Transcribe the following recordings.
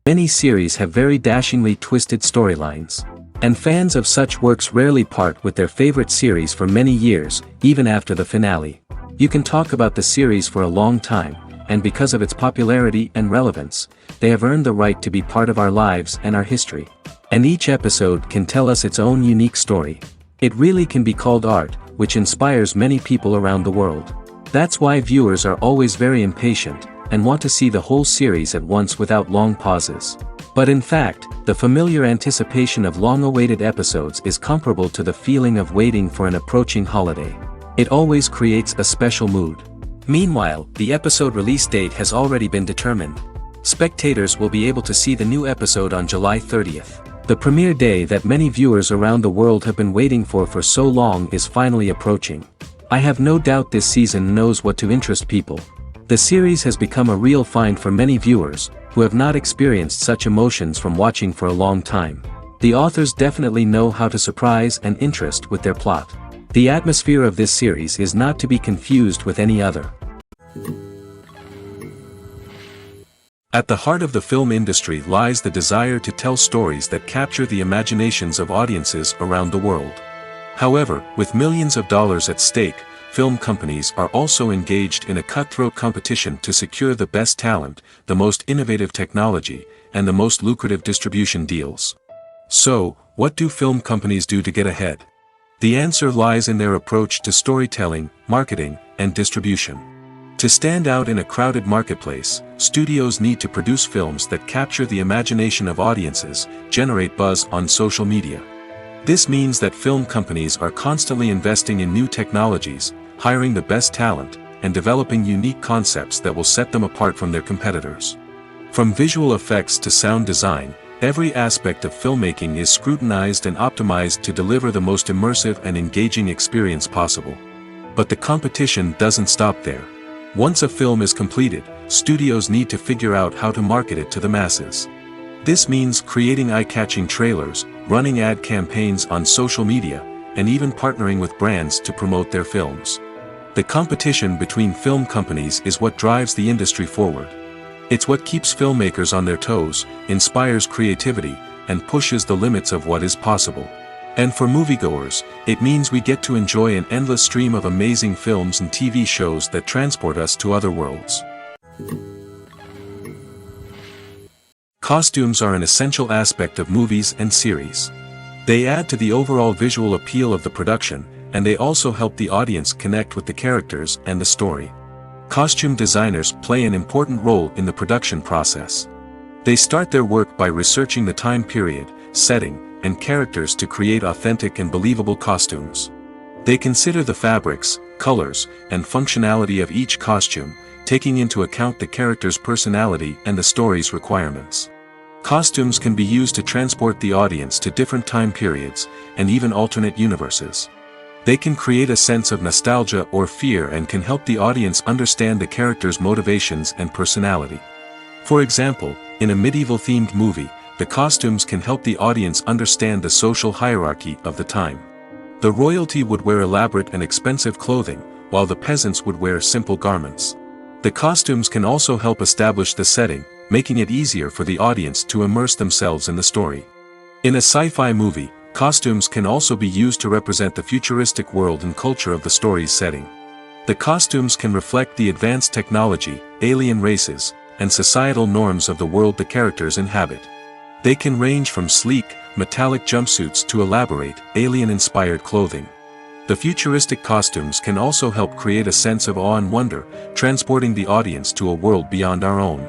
Many series have very dashingly twisted storylines. And fans of such works rarely part with their favorite series for many years, even after the finale. You can talk about the series for a long time, and because of its popularity and relevance, they have earned the right to be part of our lives and our history. And each episode can tell us its own unique story. It really can be called art, which inspires many people around the world. That's why viewers are always very impatient, and want to see the whole series at once without long pauses. But in fact, the familiar anticipation of long-awaited episodes is comparable to the feeling of waiting for an approaching holiday. It always creates a special mood. Meanwhile, the episode release date has already been determined. Spectators will be able to see the new episode on July 30th. The premiere day that many viewers around the world have been waiting for so long is finally approaching. I have no doubt this season knows what to interest people. The series has become a real find for many viewers, who have not experienced such emotions from watching for a long time. The authors definitely know how to surprise and interest with their plot. The atmosphere of this series is not to be confused with any other. At the heart of the film industry lies the desire to tell stories that capture the imaginations of audiences around the world. However, with millions of dollars at stake, film companies are also engaged in a cutthroat competition to secure the best talent, the most innovative technology, and the most lucrative distribution deals. So, what do film companies do to get ahead? The answer lies in their approach to storytelling, marketing, and distribution. To stand out in a crowded marketplace, studios need to produce films that capture the imagination of audiences, generate buzz on social media. This means that film companies are constantly investing in new technologies, hiring the best talent, and developing unique concepts that will set them apart from their competitors. From visual effects to sound design, every aspect of filmmaking is scrutinized and optimized to deliver the most immersive and engaging experience possible. But the competition doesn't stop there. Once a film is completed, studios need to figure out how to market it to the masses. This means creating eye-catching trailers, running ad campaigns on social media, and even partnering with brands to promote their films. The competition between film companies is what drives the industry forward. It's what keeps filmmakers on their toes, inspires creativity, and pushes the limits of what is possible. And for moviegoers, it means we get to enjoy an endless stream of amazing films and TV shows that transport us to other worlds. Costumes are an essential aspect of movies and series. They add to the overall visual appeal of the production, and they also help the audience connect with the characters and the story. Costume designers play an important role in the production process. They start their work by researching the time period, setting, and characters to create authentic and believable costumes. They consider the fabrics, colors, and functionality of each costume, taking into account the character's personality and the story's requirements. Costumes can be used to transport the audience to different time periods, and even alternate universes. They can create a sense of nostalgia or fear and can help the audience understand the character's motivations and personality. For example, in a medieval-themed movie, the costumes can help the audience understand the social hierarchy of the time. The royalty would wear elaborate and expensive clothing, while the peasants would wear simple garments. The costumes can also help establish the setting, making it easier for the audience to immerse themselves in the story. In a sci-fi movie, costumes can also be used to represent the futuristic world and culture of the story's setting. The costumes can reflect the advanced technology, alien races, and societal norms of the world the characters inhabit. They can range from sleek, metallic jumpsuits to elaborate, alien-inspired clothing. The futuristic costumes can also help create a sense of awe and wonder, transporting the audience to a world beyond our own.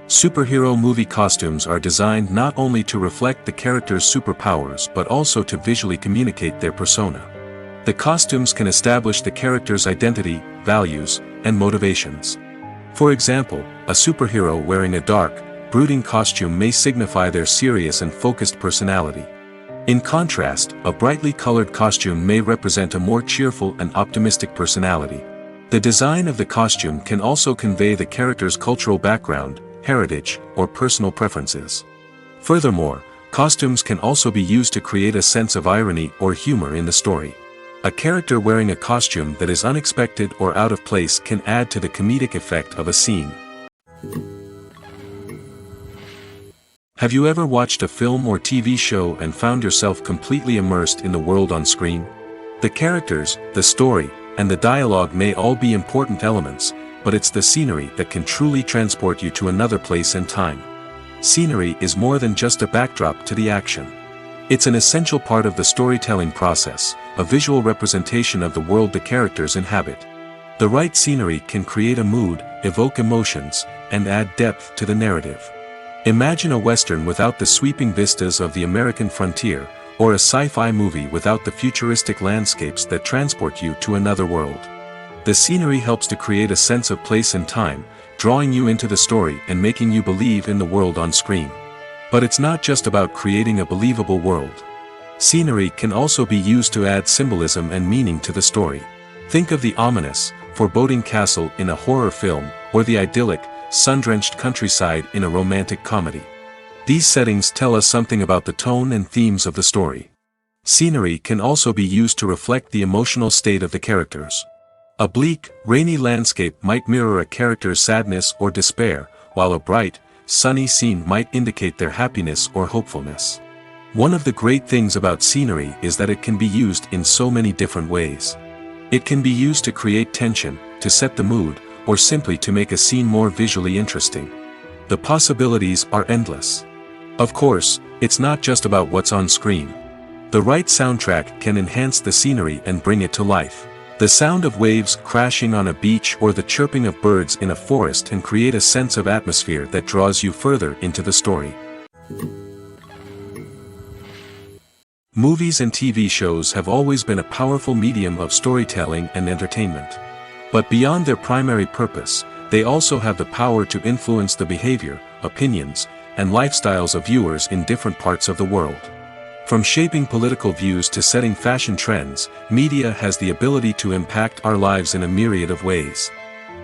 Superhero movie costumes are designed not only to reflect the character's superpowers but also to visually communicate their persona. The costumes can establish the character's identity, values, and motivations. For example, a superhero wearing a dark, brooding costume may signify their serious and focused personality. In contrast, a brightly colored costume may represent a more cheerful and optimistic personality. The design of the costume can also convey the character's cultural background, heritage, or personal preferences. Furthermore, costumes can also be used to create a sense of irony or humor in the story. A character wearing a costume that is unexpected or out of place can add to the comedic effect of a scene. Have you ever watched a film or TV show and found yourself completely immersed in the world on screen? The characters, the story, and the dialogue may all be important elements, but it's the scenery that can truly transport you to another place and time. Scenery is more than just a backdrop to the action. It's an essential part of the storytelling process, a visual representation of the world the characters inhabit. The right scenery can create a mood, evoke emotions, and add depth to the narrative. Imagine a Western without the sweeping vistas of the American frontier, or a sci-fi movie without the futuristic landscapes that transport you to another world. The scenery helps to create a sense of place and time, drawing you into the story and making you believe in the world on screen. But it's not just about creating a believable world. Scenery can also be used to add symbolism and meaning to the story. Think of the ominous, foreboding castle in a horror film, or the idyllic, sun-drenched countryside in a romantic comedy. These settings tell us something about the tone and themes of the story. Scenery can also be used to reflect the emotional state of the characters. A bleak, rainy landscape might mirror a character's sadness or despair, while a bright, sunny scene might indicate their happiness or hopefulness. One of the great things about scenery is that it can be used in so many different ways. It can be used to create tension, to set the mood, or simply to make a scene more visually interesting. The possibilities are endless. Of course, it's not just about what's on screen. The right soundtrack can enhance the scenery and bring it to life. The sound of waves crashing on a beach or the chirping of birds in a forest can create a sense of atmosphere that draws you further into the story. Movies and TV shows have always been a powerful medium of storytelling and entertainment. But beyond their primary purpose, they also have the power to influence the behavior, opinions, and lifestyles of viewers in different parts of the world. From shaping political views to setting fashion trends, media has the ability to impact our lives in a myriad of ways.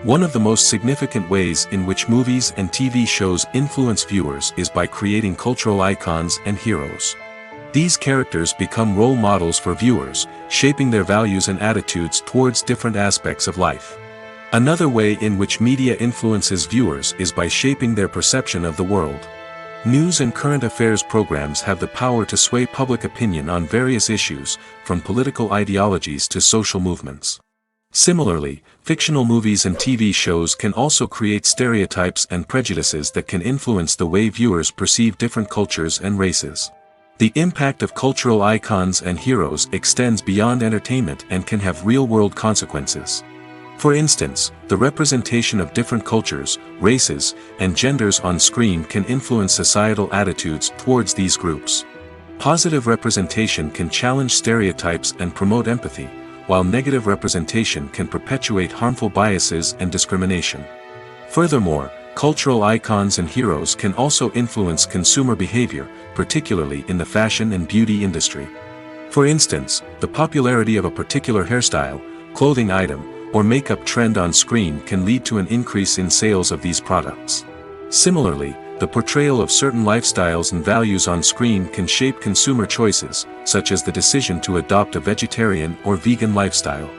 One of the most significant ways in which movies and TV shows influence viewers is by creating cultural icons and heroes. These characters become role models for viewers, shaping their values and attitudes towards different aspects of life. Another way in which media influences viewers is by shaping their perception of the world. News and current affairs programs have the power to sway public opinion on various issues, from political ideologies to social movements. Similarly, fictional movies and TV shows can also create stereotypes and prejudices that can influence the way viewers perceive different cultures and races. The impact of cultural icons and heroes extends beyond entertainment and can have real-world consequences. For instance, the representation of different cultures, races, and genders on screen can influence societal attitudes towards these groups. Positive representation can challenge stereotypes and promote empathy, while negative representation can perpetuate harmful biases and discrimination. Furthermore, cultural icons and heroes can also influence consumer behavior, particularly in the fashion and beauty industry. For instance, the popularity of a particular hairstyle, clothing item, or makeup trend on screen can lead to an increase in sales of these products. Similarly, the portrayal of certain lifestyles and values on screen can shape consumer choices, such as the decision to adopt a vegetarian or vegan lifestyle.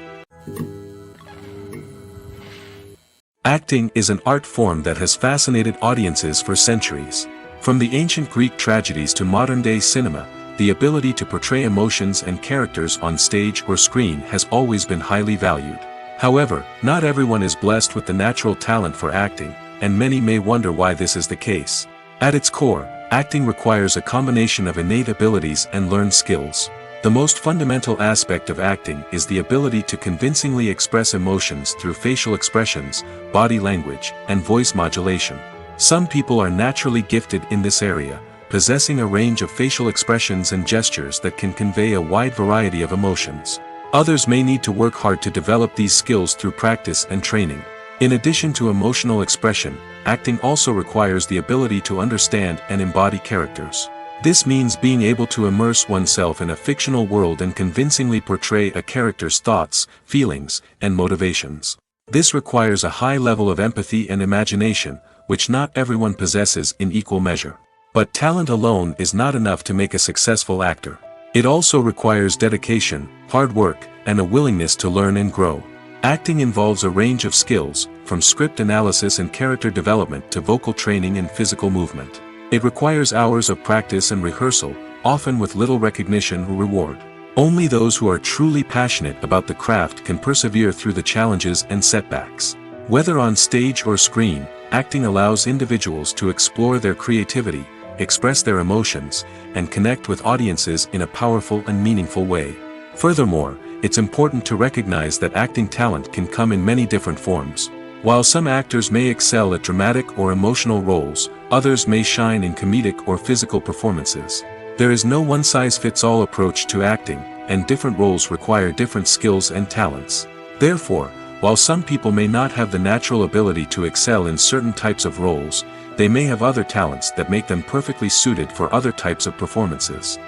Acting is an art form that has fascinated audiences for centuries. From the ancient Greek tragedies to modern-day cinema, the ability to portray emotions and characters on stage or screen has always been highly valued. However, not everyone is blessed with the natural talent for acting, and many may wonder why this is the case. At its core, acting requires a combination of innate abilities and learned skills. The most fundamental aspect of acting is the ability to convincingly express emotions through facial expressions, body language, and voice modulation. Some people are naturally gifted in this area, possessing a range of facial expressions and gestures that can convey a wide variety of emotions. Others may need to work hard to develop these skills through practice and training. In addition to emotional expression, acting also requires the ability to understand and embody characters. This means being able to immerse oneself in a fictional world and convincingly portray a character's thoughts, feelings, and motivations. This requires a high level of empathy and imagination, which not everyone possesses in equal measure. But talent alone is not enough to make a successful actor. It also requires dedication, hard work, and a willingness to learn and grow. Acting involves a range of skills, from script analysis and character development to vocal training and physical movement. It requires hours of practice and rehearsal, often with little recognition or reward. Only those who are truly passionate about the craft can persevere through the challenges and setbacks. Whether on stage or screen, acting allows individuals to explore their creativity, express their emotions, and connect with audiences in a powerful and meaningful way. Furthermore, it's important to recognize that acting talent can come in many different forms. While some actors may excel at dramatic or emotional roles, others may shine in comedic or physical performances. There is no one-size-fits-all approach to acting, and different roles require different skills and talents. Therefore, while some people may not have the natural ability to excel in certain types of roles, they may have other talents that make them perfectly suited for other types of performances.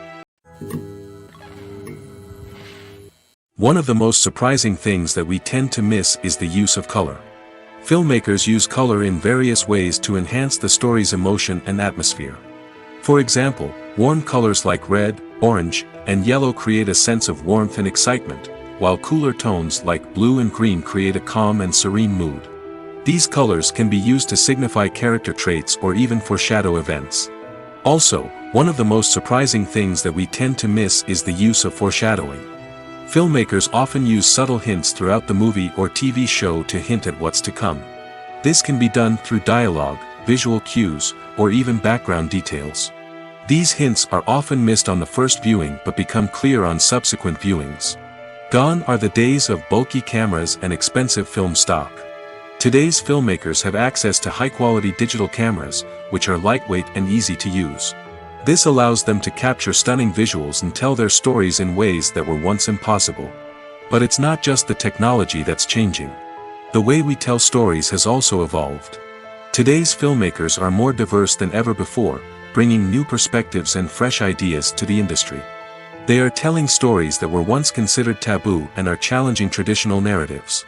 One of the most surprising things that we tend to miss is the use of color. Filmmakers use color in various ways to enhance the story's emotion and atmosphere. For example, warm colors like red, orange, and yellow create a sense of warmth and excitement, while cooler tones like blue and green create a calm and serene mood. These colors can be used to signify character traits or even foreshadow events. Also, one of the most surprising things that we tend to miss is the use of foreshadowing. Filmmakers often use subtle hints throughout the movie or TV show to hint at what's to come. This can be done through dialogue, visual cues, or even background details. These hints are often missed on the first viewing but become clear on subsequent viewings. Gone are the days of bulky cameras and expensive film stock. Today's filmmakers have access to high-quality digital cameras, which are lightweight and easy to use. This allows them to capture stunning visuals and tell their stories in ways that were once impossible. But it's not just the technology that's changing. The way we tell stories has also evolved. Today's filmmakers are more diverse than ever before, bringing new perspectives and fresh ideas to the industry. They are telling stories that were once considered taboo and are challenging traditional narratives.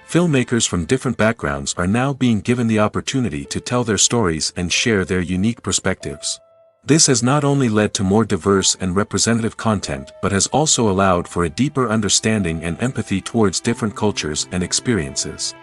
Filmmakers from different backgrounds are now being given the opportunity to tell their stories and share their unique perspectives. This has not only led to more diverse and representative content but has also allowed for a deeper understanding and empathy towards different cultures and experiences.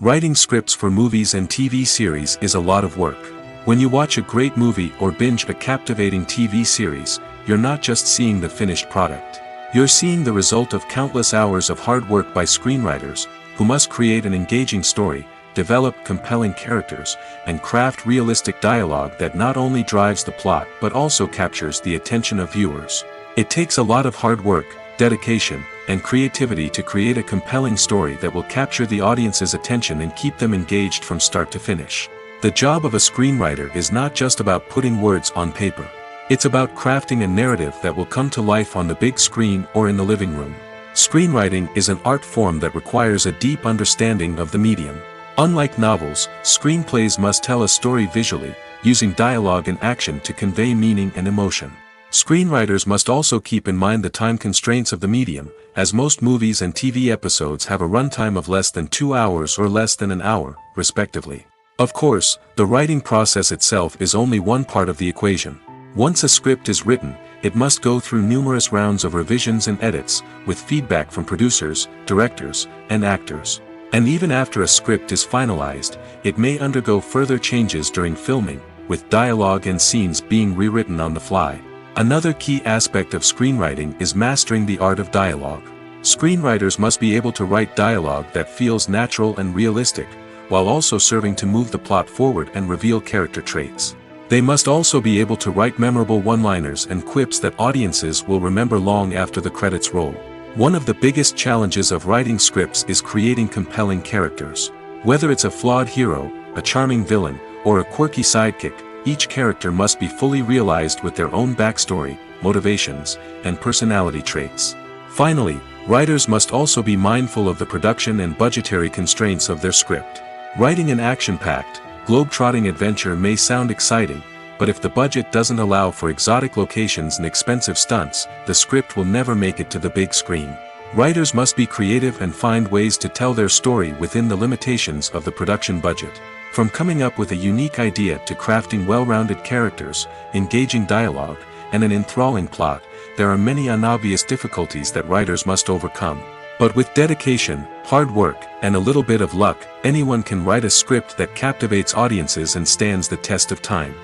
Writing scripts for movies and TV series is a lot of work. When you watch a great movie or binge a captivating TV series, you're not just seeing the finished product. You're seeing the result of countless hours of hard work by screenwriters, who must create an engaging story, develop compelling characters, and craft realistic dialogue that not only drives the plot but also captures the attention of viewers. It takes a lot of hard work, dedication, and creativity to create a compelling story that will capture the audience's attention and keep them engaged from start to finish. The job of a screenwriter is not just about putting words on paper. It's about crafting a narrative that will come to life on the big screen or in the living room. Screenwriting is an art form that requires a deep understanding of the medium. Unlike novels, screenplays must tell a story visually, using dialogue and action to convey meaning and emotion. Screenwriters must also keep in mind the time constraints of the medium, as most movies and TV episodes have a runtime of less than 2 hours or less than an hour, respectively. Of course, the writing process itself is only one part of the equation. Once a script is written, it must go through numerous rounds of revisions and edits, with feedback from producers, directors, and actors. And even after a script is finalized, it may undergo further changes during filming, with dialogue and scenes being rewritten on the fly. Another key aspect of screenwriting is mastering the art of dialogue. Screenwriters must be able to write dialogue that feels natural and realistic, while also serving to move the plot forward and reveal character traits. They must also be able to write memorable one-liners and quips that audiences will remember long after the credits roll. One of the biggest challenges of writing scripts is creating compelling characters. Whether it's a flawed hero, a charming villain, or a quirky sidekick, each character must be fully realized with their own backstory, motivations, and personality traits. Finally, writers must also be mindful of the production and budgetary constraints of their script. Writing an action-packed, globe-trotting adventure may sound exciting, but if the budget doesn't allow for exotic locations and expensive stunts, the script will never make it to the big screen. Writers must be creative and find ways to tell their story within the limitations of the production budget. From coming up with a unique idea to crafting well-rounded characters, engaging dialogue, and an enthralling plot, there are many unobvious difficulties that writers must overcome. But with dedication, hard work, and a little bit of luck, anyone can write a script that captivates audiences and stands the test of time.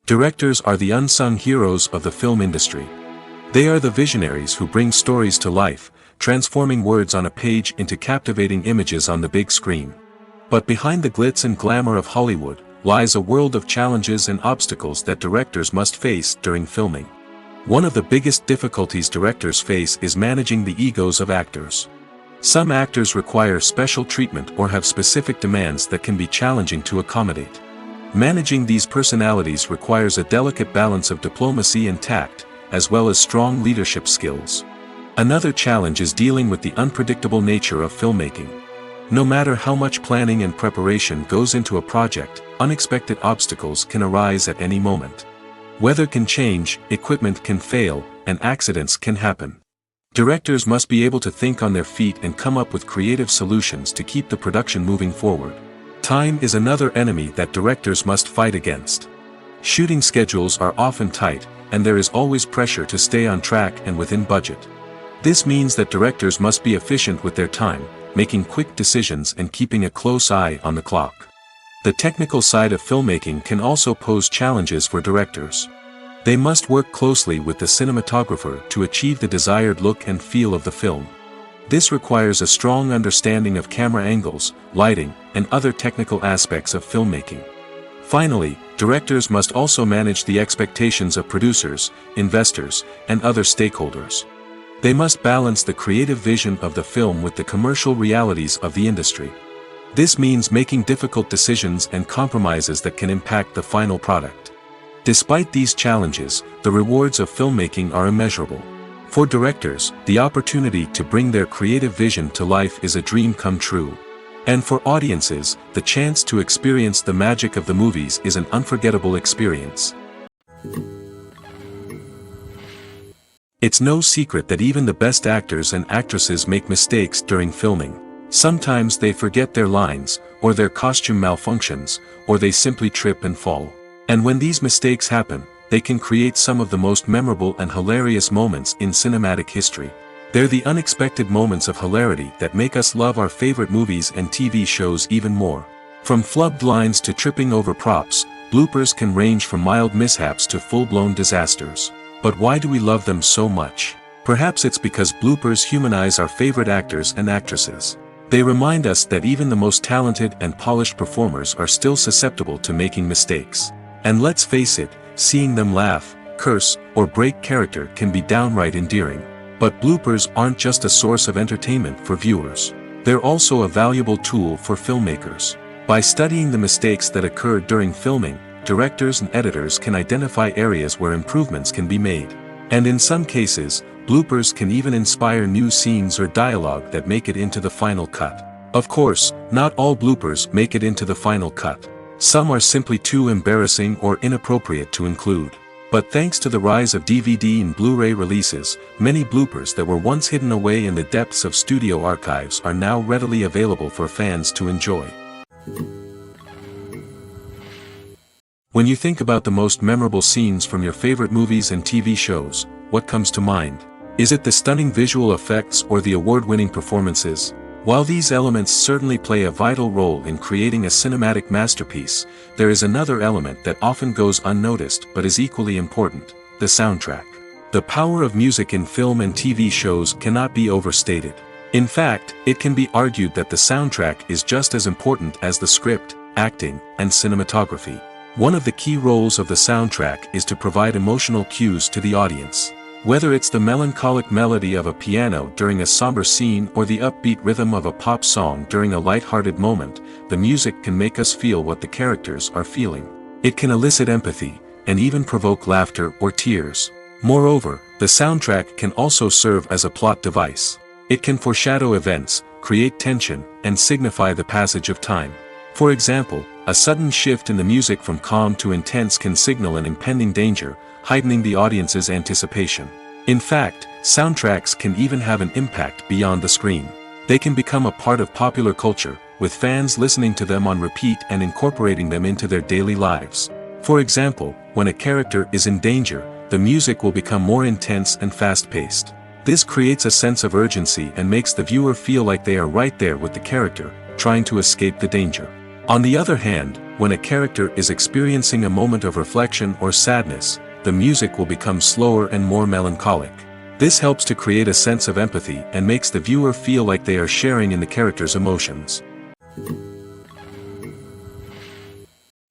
Directors are the unsung heroes of the film industry. They are the visionaries who bring stories to life, transforming words on a page into captivating images on the big screen. But behind the glitz and glamour of Hollywood, lies a world of challenges and obstacles that directors must face during filming. One of the biggest difficulties directors face is managing the egos of actors. Some actors require special treatment or have specific demands that can be challenging to accommodate. Managing these personalities requires a delicate balance of diplomacy and tact, as well as strong leadership skills. Another challenge is dealing with the unpredictable nature of filmmaking. No matter how much planning and preparation goes into a project, unexpected obstacles can arise at any moment. Weather can change, equipment can fail, and accidents can happen. Directors must be able to think on their feet and come up with creative solutions to keep the production moving forward. Time is another enemy that directors must fight against. Shooting schedules are often tight, and there is always pressure to stay on track and within budget. This means that directors must be efficient with their time, making quick decisions and keeping a close eye on the clock. The technical side of filmmaking can also pose challenges for directors. They must work closely with the cinematographer to achieve the desired look and feel of the film. This requires a strong understanding of camera angles, lighting, and other technical aspects of filmmaking. Finally, directors must also manage the expectations of producers, investors, and other stakeholders. They must balance the creative vision of the film with the commercial realities of the industry. This means making difficult decisions and compromises that can impact the final product. Despite these challenges, the rewards of filmmaking are immeasurable. For directors, the opportunity to bring their creative vision to life is a dream come true. And for audiences, the chance to experience the magic of the movies is an unforgettable experience. It's no secret that even the best actors and actresses make mistakes during filming. Sometimes they forget their lines, or their costume malfunctions, or they simply trip and fall. And when these mistakes happen, they can create some of the most memorable and hilarious moments in cinematic history. They're the unexpected moments of hilarity that make us love our favorite movies and TV shows even more. From flubbed lines to tripping over props, bloopers can range from mild mishaps to full-blown disasters. But why do we love them so much? Perhaps it's because bloopers humanize our favorite actors and actresses. They remind us that even the most talented and polished performers are still susceptible to making mistakes. And let's face it, seeing them laugh, curse, or break character can be downright endearing. But bloopers aren't just a source of entertainment for viewers. They're also a valuable tool for filmmakers. By studying the mistakes that occurred during filming, directors and editors can identify areas where improvements can be made. And in some cases, bloopers can even inspire new scenes or dialogue that make it into the final cut. Of course, not all bloopers make it into the final cut. Some are simply too embarrassing or inappropriate to include. But thanks to the rise of DVD and Blu-ray releases, many bloopers that were once hidden away in the depths of studio archives are now readily available for fans to enjoy. When you think about the most memorable scenes from your favorite movies and TV shows, what comes to mind? Is it the stunning visual effects or the award-winning performances? While these elements certainly play a vital role in creating a cinematic masterpiece, there is another element that often goes unnoticed but is equally important: the soundtrack. The power of music in film and TV shows cannot be overstated. In fact, it can be argued that the soundtrack is just as important as the script, acting, and cinematography. One of the key roles of the soundtrack is to provide emotional cues to the audience. Whether it's the melancholic melody of a piano during a somber scene or the upbeat rhythm of a pop song during a light-hearted moment, the music can make us feel what the characters are feeling. It can elicit empathy, and even provoke laughter or tears. Moreover, the soundtrack can also serve as a plot device. It can foreshadow events, create tension, and signify the passage of time. For example, a sudden shift in the music from calm to intense can signal an impending danger, heightening the audience's anticipation. In fact, soundtracks can even have an impact beyond the screen. They can become a part of popular culture, with fans listening to them on repeat and incorporating them into their daily lives. For example, when a character is in danger, the music will become more intense and fast-paced. This creates a sense of urgency and makes the viewer feel like they are right there with the character, trying to escape the danger. On the other hand, when a character is experiencing a moment of reflection or sadness, the music will become slower and more melancholic. This helps to create a sense of empathy and makes the viewer feel like they are sharing in the character's emotions.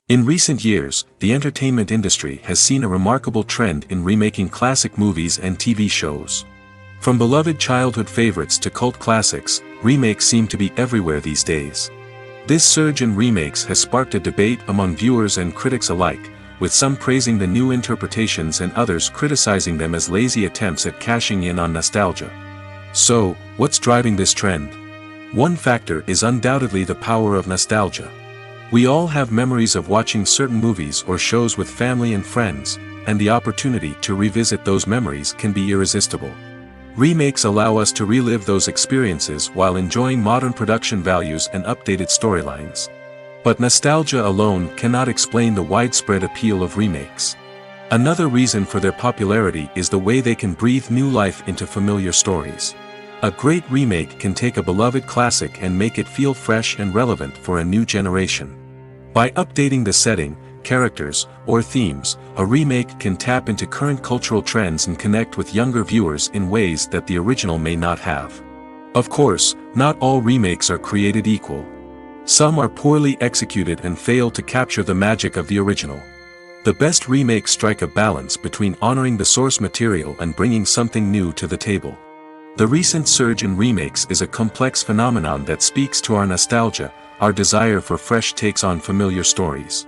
In recent years, the entertainment industry has seen a remarkable trend in remaking classic movies and TV shows. From beloved childhood favorites to cult classics, remakes seem to be everywhere these days. This surge in remakes has sparked a debate among viewers and critics alike, with some praising the new interpretations and others criticizing them as lazy attempts at cashing in on nostalgia. So, what's driving this trend? One factor is undoubtedly the power of nostalgia. We all have memories of watching certain movies or shows with family and friends, and the opportunity to revisit those memories can be irresistible. Remakes allow us to relive those experiences while enjoying modern production values and updated storylines. But nostalgia alone cannot explain the widespread appeal of remakes. Another reason for their popularity is the way they can breathe new life into familiar stories. A great remake can take a beloved classic and make it feel fresh and relevant for a new generation. By updating the setting, characters, or themes, a remake can tap into current cultural trends and connect with younger viewers in ways that the original may not have. Of course, not all remakes are created equal. Some are poorly executed and fail to capture the magic of the original. The best remakes strike a balance between honoring the source material and bringing something new to the table. The recent surge in remakes is a complex phenomenon that speaks to our nostalgia, our desire for fresh takes on familiar stories.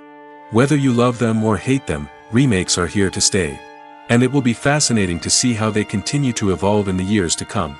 Whether you love them or hate them, remakes are here to stay. And it will be fascinating to see how they continue to evolve in the years to come.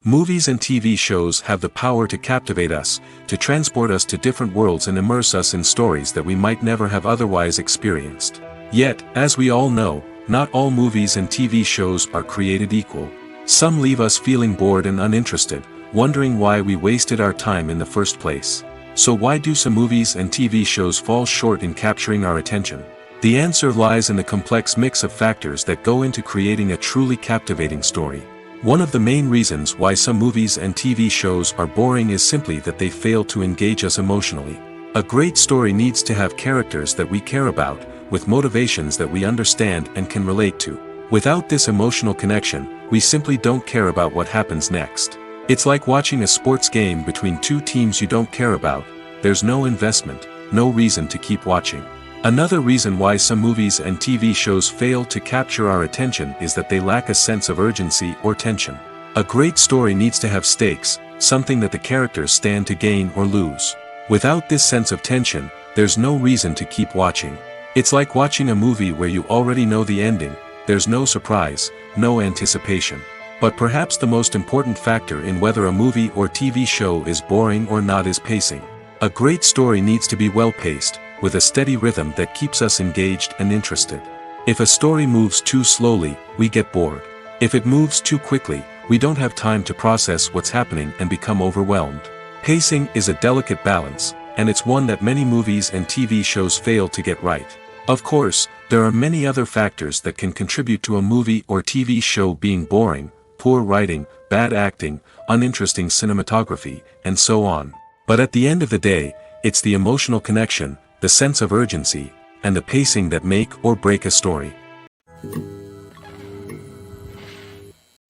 Movies and TV shows have the power to captivate us, to transport us to different worlds and immerse us in stories that we might never have otherwise experienced. Yet, as we all know, not all movies and TV shows are created equal. Some leave us feeling bored and uninterested, wondering why we wasted our time in the first place. So why do some movies and TV shows fall short in capturing our attention? The answer lies in the complex mix of factors that go into creating a truly captivating story. One of the main reasons why some movies and TV shows are boring is simply that they fail to engage us emotionally. A great story needs to have characters that we care about, with motivations that we understand and can relate to. Without this emotional connection, we simply don't care about what happens next. It's like watching a sports game between two teams you don't care about. There's no investment, no reason to keep watching. Another reason why some movies and TV shows fail to capture our attention is that they lack a sense of urgency or tension. A great story needs to have stakes, something that the characters stand to gain or lose. Without this sense of tension, there's no reason to keep watching. It's like watching a movie where you already know the ending. There's no surprise, no anticipation. But perhaps the most important factor in whether a movie or TV show is boring or not is pacing. A great story needs to be well-paced, with a steady rhythm that keeps us engaged and interested. If a story moves too slowly, we get bored. If it moves too quickly, we don't have time to process what's happening and become overwhelmed. Pacing is a delicate balance, and it's one that many movies and TV shows fail to get right. Of course, there are many other factors that can contribute to a movie or TV show being boring: poor writing, bad acting, uninteresting cinematography, and so on. But at the end of the day, it's the emotional connection, the sense of urgency, and the pacing that make or break a story.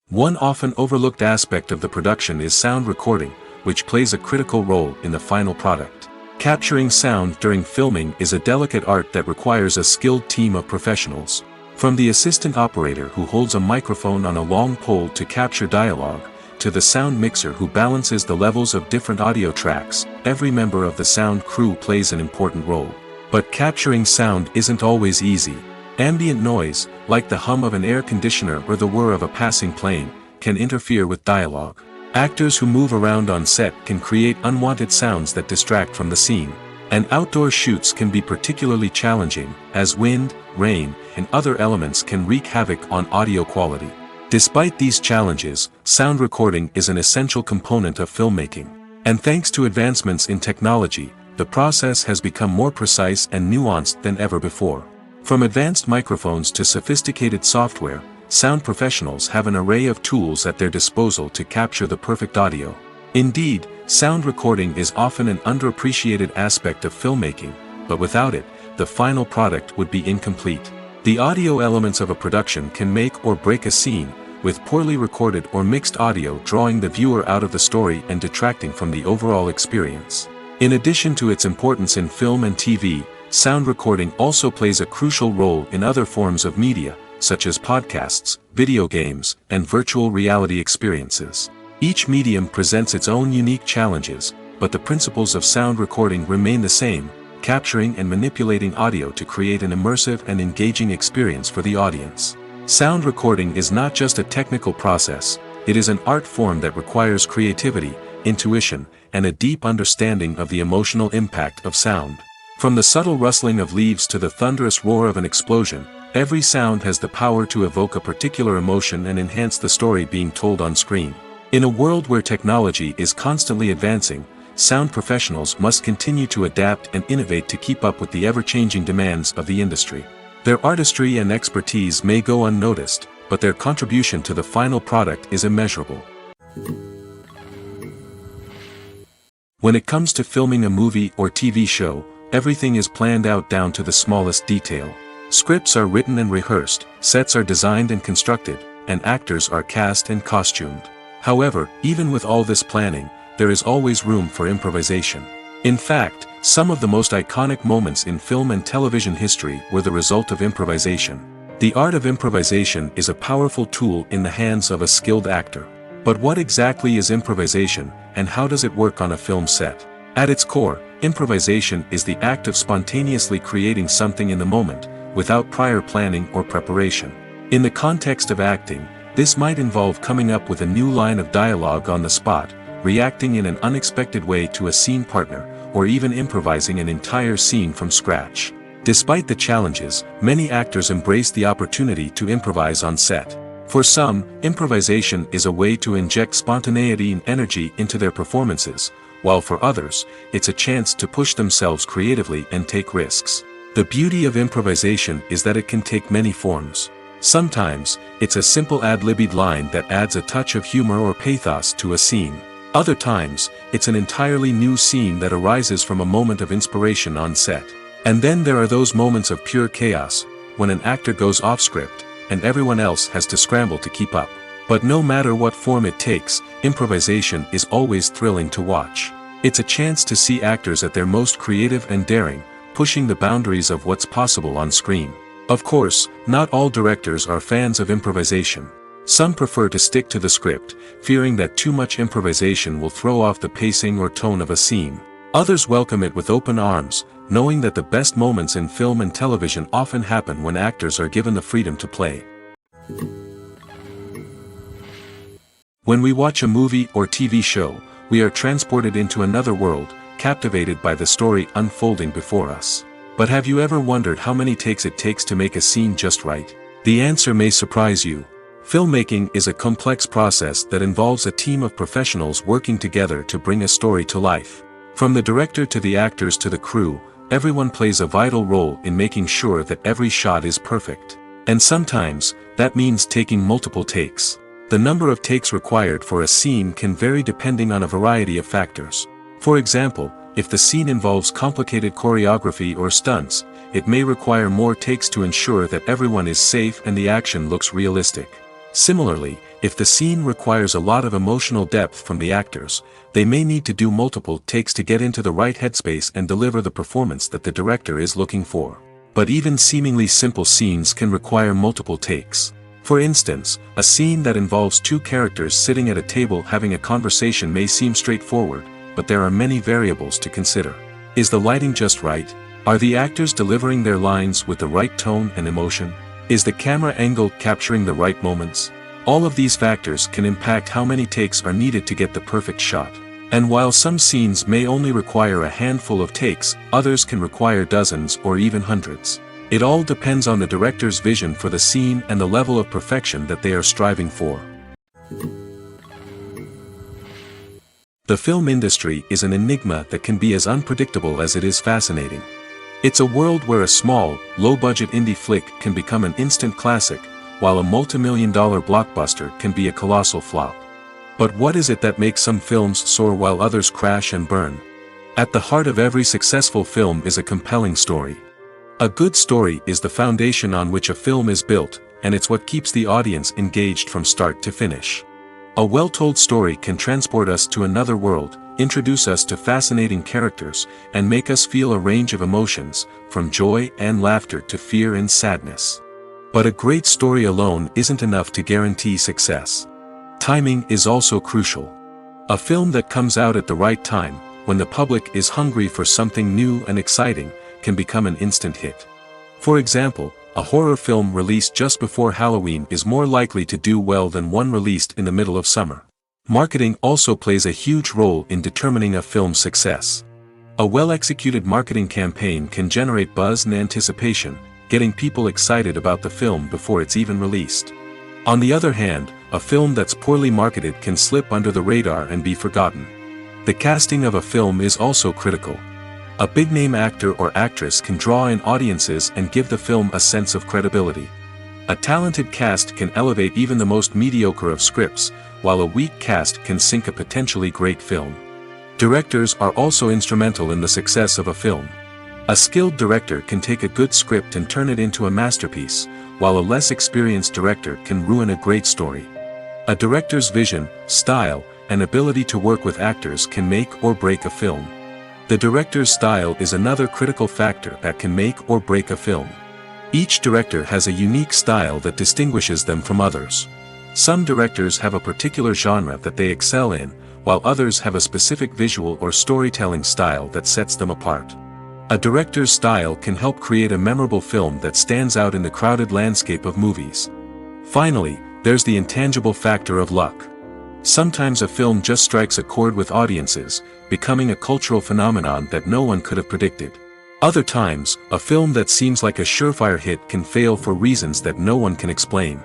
One often overlooked aspect of the production is sound recording, which plays a critical role in the final product. Capturing sound during filming is a delicate art that requires a skilled team of professionals. From the assistant operator who holds a microphone on a long pole to capture dialogue, to the sound mixer who balances the levels of different audio tracks, every member of the sound crew plays an important role. But capturing sound isn't always easy. Ambient noise, like the hum of an air conditioner or the whir of a passing plane, can interfere with dialogue. Actors who move around on set can create unwanted sounds that distract from the scene. And outdoor shoots can be particularly challenging, as wind, rain, and other elements can wreak havoc on audio quality. Despite these challenges, sound recording is an essential component of filmmaking. And thanks to advancements in technology, the process has become more precise and nuanced than ever before. From advanced microphones to sophisticated software, sound professionals have an array of tools at their disposal to capture the perfect audio. Indeed, sound recording is often an underappreciated aspect of filmmaking, but without it, the final product would be incomplete. The audio elements of a production can make or break a scene, with poorly recorded or mixed audio drawing the viewer out of the story and detracting from the overall experience. In addition to its importance in film and TV, sound recording also plays a crucial role in other forms of media, such as podcasts, video games, and virtual reality experiences. Each medium presents its own unique challenges, but the principles of sound recording remain the same, capturing and manipulating audio to create an immersive and engaging experience for the audience. Sound recording is not just a technical process, it is an art form that requires creativity, intuition, and a deep understanding of the emotional impact of sound. From the subtle rustling of leaves to the thunderous roar of an explosion, every sound has the power to evoke a particular emotion and enhance the story being told on screen. In a world where technology is constantly advancing, sound professionals must continue to adapt and innovate to keep up with the ever-changing demands of the industry. Their artistry and expertise may go unnoticed, but their contribution to the final product is immeasurable. When it comes to filming a movie or TV show, everything is planned out down to the smallest detail. Scripts are written and rehearsed, sets are designed and constructed, and actors are cast and costumed. However, even with all this planning, there is always room for improvisation. In fact, some of the most iconic moments in film and television history were the result of improvisation. The art of improvisation is a powerful tool in the hands of a skilled actor. But what exactly is improvisation, and how does it work on a film set? At its core, improvisation is the act of spontaneously creating something in the moment, without prior planning or preparation. In the context of acting, this might involve coming up with a new line of dialogue on the spot, reacting in an unexpected way to a scene partner, or even improvising an entire scene from scratch. Despite the challenges, many actors embrace the opportunity to improvise on set. For some, improvisation is a way to inject spontaneity and energy into their performances, while for others, it's a chance to push themselves creatively and take risks. The beauty of improvisation is that it can take many forms. Sometimes, it's a simple ad-libbed line that adds a touch of humor or pathos to a scene. Other times, it's an entirely new scene that arises from a moment of inspiration on set. And then there are those moments of pure chaos, when an actor goes off script, and everyone else has to scramble to keep up. But no matter what form it takes, improvisation is always thrilling to watch. It's a chance to see actors at their most creative and daring, pushing the boundaries of what's possible on screen. Of course, not all directors are fans of improvisation. Some prefer to stick to the script, fearing that too much improvisation will throw off the pacing or tone of a scene. Others welcome it with open arms, knowing that the best moments in film and television often happen when actors are given the freedom to play. When we watch a movie or TV show, we are transported into another world, captivated by the story unfolding before us. But have you ever wondered how many takes it takes to make a scene just right? The answer may surprise you. Filmmaking is a complex process that involves a team of professionals working together to bring a story to life. From the director to the actors to the crew, everyone plays a vital role in making sure that every shot is perfect. And sometimes, that means taking multiple takes. The number of takes required for a scene can vary depending on a variety of factors. For example, if the scene involves complicated choreography or stunts, it may require more takes to ensure that everyone is safe and the action looks realistic. Similarly, if the scene requires a lot of emotional depth from the actors, they may need to do multiple takes to get into the right headspace and deliver the performance that the director is looking for. But even seemingly simple scenes can require multiple takes. For instance, a scene that involves two characters sitting at a table having a conversation may seem straightforward, but there are many variables to consider. Is the lighting just right? Are the actors delivering their lines with the right tone and emotion? Is the camera angle capturing the right moments? All of these factors can impact how many takes are needed to get the perfect shot. And while some scenes may only require a handful of takes, others can require dozens or even hundreds. It all depends on the director's vision for the scene and the level of perfection that they are striving for. The film industry is an enigma that can be as unpredictable as it is fascinating. It's a world where a small, low-budget indie flick can become an instant classic, while a multi-million-dollar blockbuster can be a colossal flop. But what is it that makes some films soar while others crash and burn? At the heart of every successful film is a compelling story. A good story is the foundation on which a film is built, and it's what keeps the audience engaged from start to finish. A well-told story can transport us to another world, introduce us to fascinating characters, and make us feel a range of emotions, from joy and laughter to fear and sadness. But a great story alone isn't enough to guarantee success. Timing is also crucial. A film that comes out at the right time, when the public is hungry for something new and exciting, can become an instant hit. For example, a horror film released just before Halloween is more likely to do well than one released in the middle of summer. Marketing also plays a huge role in determining a film's success. A well-executed marketing campaign can generate buzz and anticipation, getting people excited about the film before it's even released. On the other hand, a film that's poorly marketed can slip under the radar and be forgotten. The casting of a film is also critical. A big-name actor or actress can draw in audiences and give the film a sense of credibility. A talented cast can elevate even the most mediocre of scripts, while a weak cast can sink a potentially great film. Directors are also instrumental in the success of a film. A skilled director can take a good script and turn it into a masterpiece, while a less experienced director can ruin a great story. A director's vision, style, and ability to work with actors can make or break a film. The director's style is another critical factor that can make or break a film. Each director has a unique style that distinguishes them from others. Some directors have a particular genre that they excel in, while others have a specific visual or storytelling style that sets them apart. A director's style can help create a memorable film that stands out in the crowded landscape of movies. Finally, there's the intangible factor of luck. Sometimes a film just strikes a chord with audiences, becoming a cultural phenomenon that no one could have predicted. Other times, a film that seems like a surefire hit can fail for reasons that no one can explain.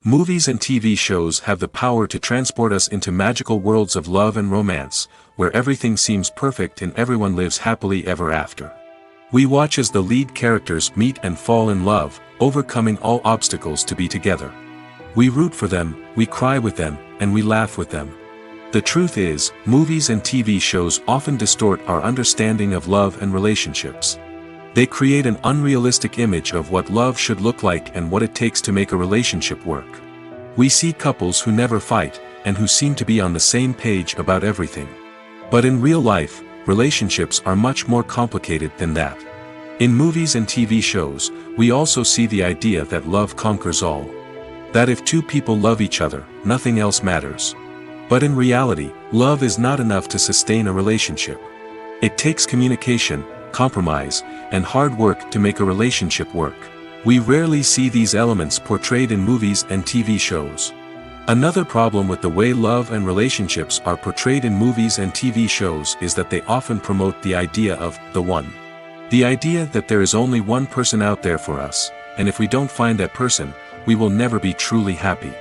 Movies and TV shows have the power to transport us into magical worlds of love and romance, where everything seems perfect and everyone lives happily ever after. We watch as the lead characters meet and fall in love, overcoming all obstacles to be together. We root for them, we cry with them, and we laugh with them. The truth is, movies and TV shows often distort our understanding of love and relationships. They create an unrealistic image of what love should look like and what it takes to make a relationship work. We see couples who never fight, and who seem to be on the same page about everything. But in real life, relationships are much more complicated than that. In movies and TV shows, we also see the idea that love conquers all. That if two people love each other, nothing else matters. But in reality, love is not enough to sustain a relationship. It takes communication, compromise, and hard work to make a relationship work. We rarely see these elements portrayed in movies and TV shows. Another problem with the way love and relationships are portrayed in movies and TV shows is that they often promote the idea of the one. The idea that there is only one person out there for us, and if we don't find that person, we will never be truly happy.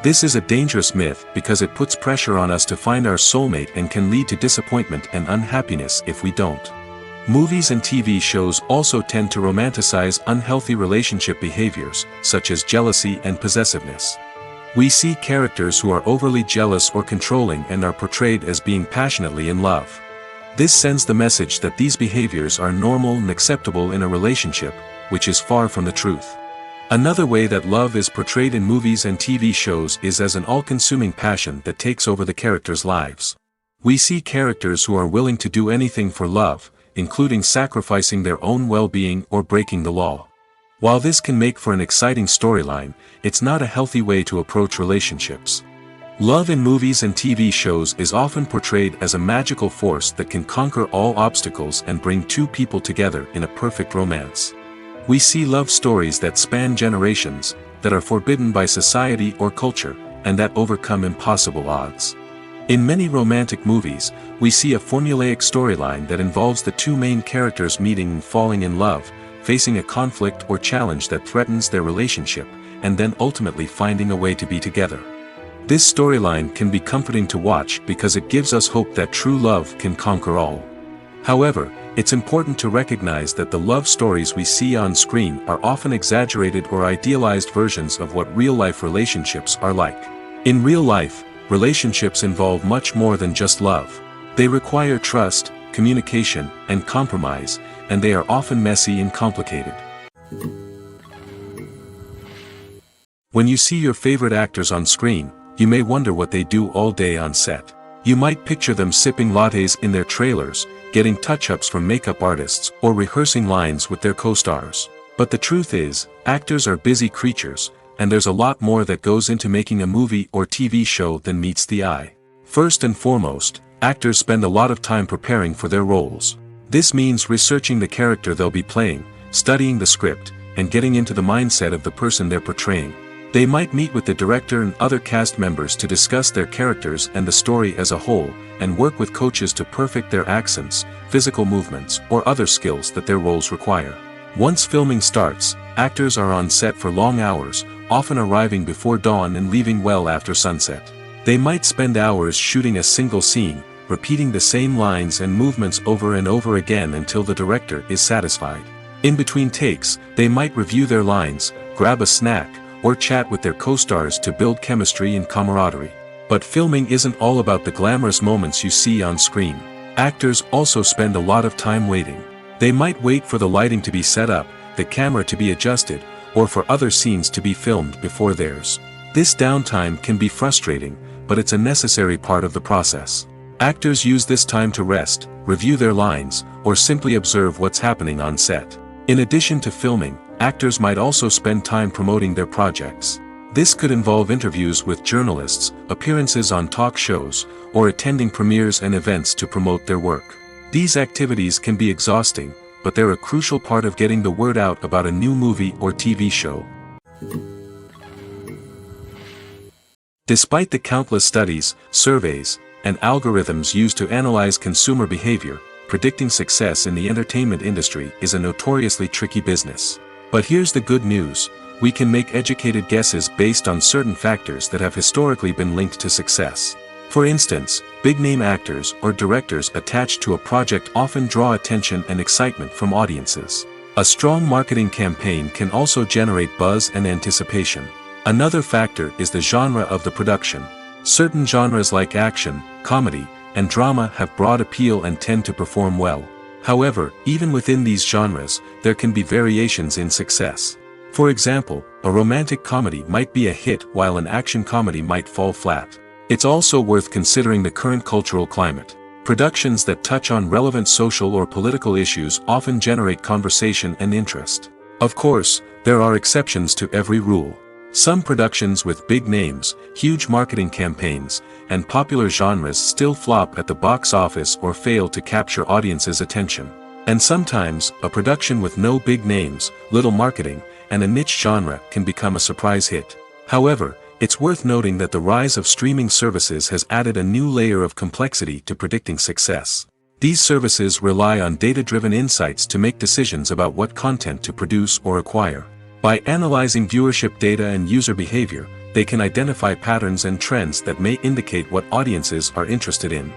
This is a dangerous myth because it puts pressure on us to find our soulmate and can lead to disappointment and unhappiness if we don't. Movies and TV shows also tend to romanticize unhealthy relationship behaviors, such as jealousy and possessiveness. We see characters who are overly jealous or controlling and are portrayed as being passionately in love. This sends the message that these behaviors are normal and acceptable in a relationship, which is far from the truth. Another way that love is portrayed in movies and TV shows is as an all-consuming passion that takes over the characters' lives. We see characters who are willing to do anything for love, including sacrificing their own well-being or breaking the law. While this can make for an exciting storyline, it's not a healthy way to approach relationships. Love in movies and TV shows is often portrayed as a magical force that can conquer all obstacles and bring two people together in a perfect romance. We see love stories that span generations, that are forbidden by society or culture, and that overcome impossible odds. In many romantic movies, we see a formulaic storyline that involves the two main characters meeting and falling in love, facing a conflict or challenge that threatens their relationship, and then ultimately finding a way to be together. This storyline can be comforting to watch because it gives us hope that true love can conquer all. However, it's important to recognize that the love stories we see on screen are often exaggerated or idealized versions of what real-life relationships are like. In real life, relationships involve much more than just love. They require trust, communication, and compromise, and they are often messy and complicated. When you see your favorite actors on screen, you may wonder what they do all day on set. You might picture them sipping lattes in their trailers, getting touch-ups from makeup artists, or rehearsing lines with their co-stars. But the truth is, actors are busy creatures, and there's a lot more that goes into making a movie or TV show than meets the eye. First and foremost, actors spend a lot of time preparing for their roles. This means researching the character they'll be playing, studying the script, and getting into the mindset of the person they're portraying. They might meet with the director and other cast members to discuss their characters and the story as a whole, and work with coaches to perfect their accents, physical movements, or other skills that their roles require. Once filming starts, actors are on set for long hours, often arriving before dawn and leaving well after sunset. They might spend hours shooting a single scene, repeating the same lines and movements over and over again until the director is satisfied. In between takes, they might review their lines, grab a snack, or chat with their co-stars to build chemistry and camaraderie. But filming isn't all about the glamorous moments you see on screen. Actors also spend a lot of time waiting. They might wait for the lighting to be set up, the camera to be adjusted, or for other scenes to be filmed before theirs. This downtime can be frustrating, but it's a necessary part of the process. Actors use this time to rest, review their lines, or simply observe what's happening on set. In addition to filming, actors might also spend time promoting their projects. This could involve interviews with journalists, appearances on talk shows, or attending premieres and events to promote their work. These activities can be exhausting, but they're a crucial part of getting the word out about a new movie or TV show. Despite the countless studies, surveys, and algorithms used to analyze consumer behavior, predicting success in the entertainment industry is a notoriously tricky business. But here's the good news: we can make educated guesses based on certain factors that have historically been linked to success. For instance, big-name actors or directors attached to a project often draw attention and excitement from audiences. A strong marketing campaign can also generate buzz and anticipation. Another factor is the genre of the production. Certain genres like action, comedy, and drama have broad appeal and tend to perform well. However, even within these genres, there can be variations in success. For example, a romantic comedy might be a hit while an action comedy might fall flat. It's also worth considering the current cultural climate. Productions that touch on relevant social or political issues often generate conversation and interest. Of course, there are exceptions to every rule. Some productions with big names, huge marketing campaigns, and popular genres still flop at the box office or fail to capture audiences' attention. And sometimes, a production with no big names, little marketing, and a niche genre can become a surprise hit. However, it's worth noting that the rise of streaming services has added a new layer of complexity to predicting success. These services rely on data-driven insights to make decisions about what content to produce or acquire. By analyzing viewership data and user behavior, they can identify patterns and trends that may indicate what audiences are interested in.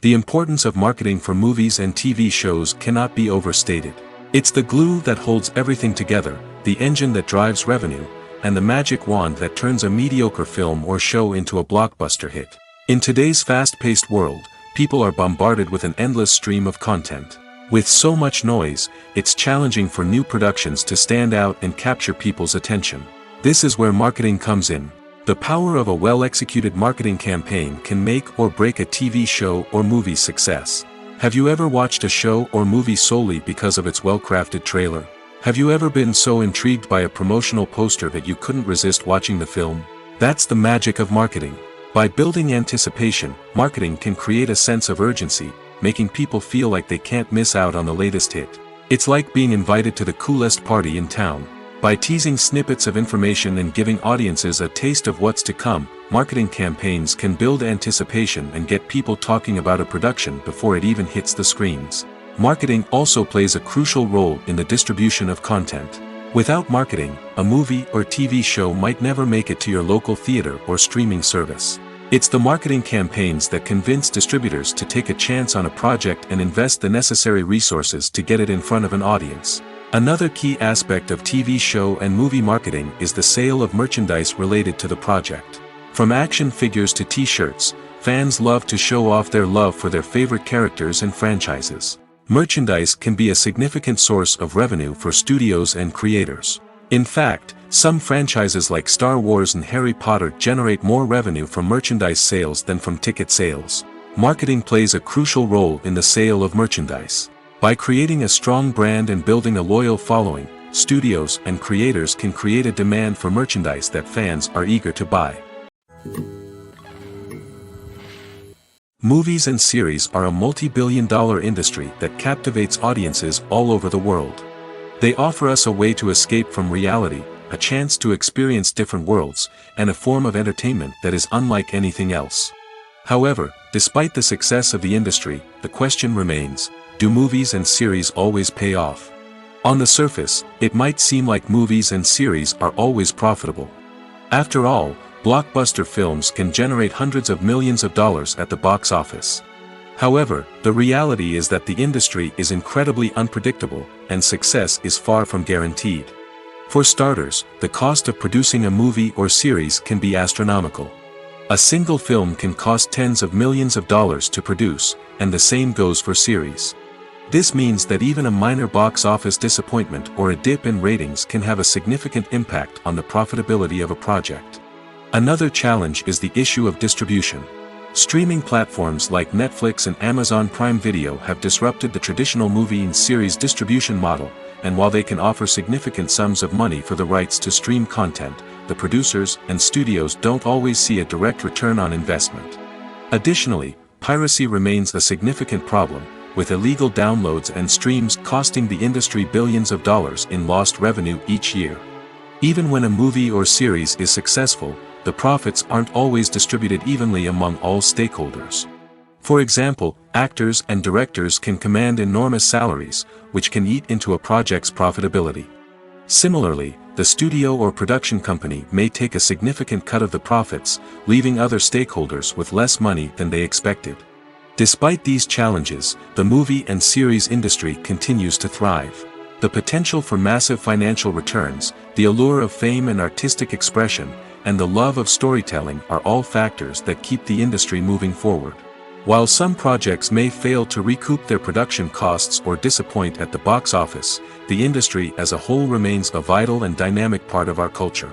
The importance of marketing for movies and TV shows cannot be overstated. It's the glue that holds everything together, the engine that drives revenue, and the magic wand that turns a mediocre film or show into a blockbuster hit. In today's fast-paced world, people are bombarded with an endless stream of content. With so much noise, it's challenging for new productions to stand out and capture people's attention. This is where marketing comes in. The power of a well-executed marketing campaign can make or break a TV show or movie's success. Have you ever watched a show or movie solely because of its well-crafted trailer? Have you ever been so intrigued by a promotional poster that you couldn't resist watching the film? That's the magic of marketing. By building anticipation, marketing can create a sense of urgency, making people feel like they can't miss out on the latest hit. It's like being invited to the coolest party in town. By teasing snippets of information and giving audiences a taste of what's to come, marketing campaigns can build anticipation and get people talking about a production before it even hits the screens. Marketing also plays a crucial role in the distribution of content. Without marketing, a movie or TV show might never make it to your local theater or streaming service. It's the marketing campaigns that convince distributors to take a chance on a project and invest the necessary resources to get it in front of an audience. Another key aspect of TV show and movie marketing is the sale of merchandise related to the project. From action figures to t-shirts, fans love to show off their love for their favorite characters and franchises. Merchandise can be a significant source of revenue for studios and creators. In fact, some franchises like Star Wars and Harry Potter generate more revenue from merchandise sales than from ticket sales. Marketing plays a crucial role in the sale of merchandise. By creating a strong brand and building a loyal following, studios and creators can create a demand for merchandise that fans are eager to buy. Movies and series are a multi-billion-dollar industry that captivates audiences all over the world. They offer us a way to escape from reality, a chance to experience different worlds, and a form of entertainment that is unlike anything else. However, despite the success of the industry, the question remains, do movies and series always pay off? On the surface, it might seem like movies and series are always profitable. After all, blockbuster films can generate hundreds of millions of dollars at the box office. However, the reality is that the industry is incredibly unpredictable, and success is far from guaranteed. For starters, the cost of producing a movie or series can be astronomical. A single film can cost tens of millions of dollars to produce, and the same goes for series. This means that even a minor box office disappointment or a dip in ratings can have a significant impact on the profitability of a project. Another challenge is the issue of distribution. Streaming platforms like Netflix and Amazon Prime Video have disrupted the traditional movie and series distribution model, and while they can offer significant sums of money for the rights to stream content, the producers and studios don't always see a direct return on investment. Additionally, piracy remains a significant problem, with illegal downloads and streams costing the industry billions of dollars in lost revenue each year. Even when a movie or series is successful, the profits aren't always distributed evenly among all stakeholders. For example, actors and directors can command enormous salaries, which can eat into a project's profitability. Similarly, the studio or production company may take a significant cut of the profits, leaving other stakeholders with less money than they expected. Despite these challenges, the movie and series industry continues to thrive. The potential for massive financial returns, the allure of fame and artistic expression, and the love of storytelling are all factors that keep the industry moving forward. While some projects may fail to recoup their production costs or disappoint at the box office, the industry as a whole remains a vital and dynamic part of our culture.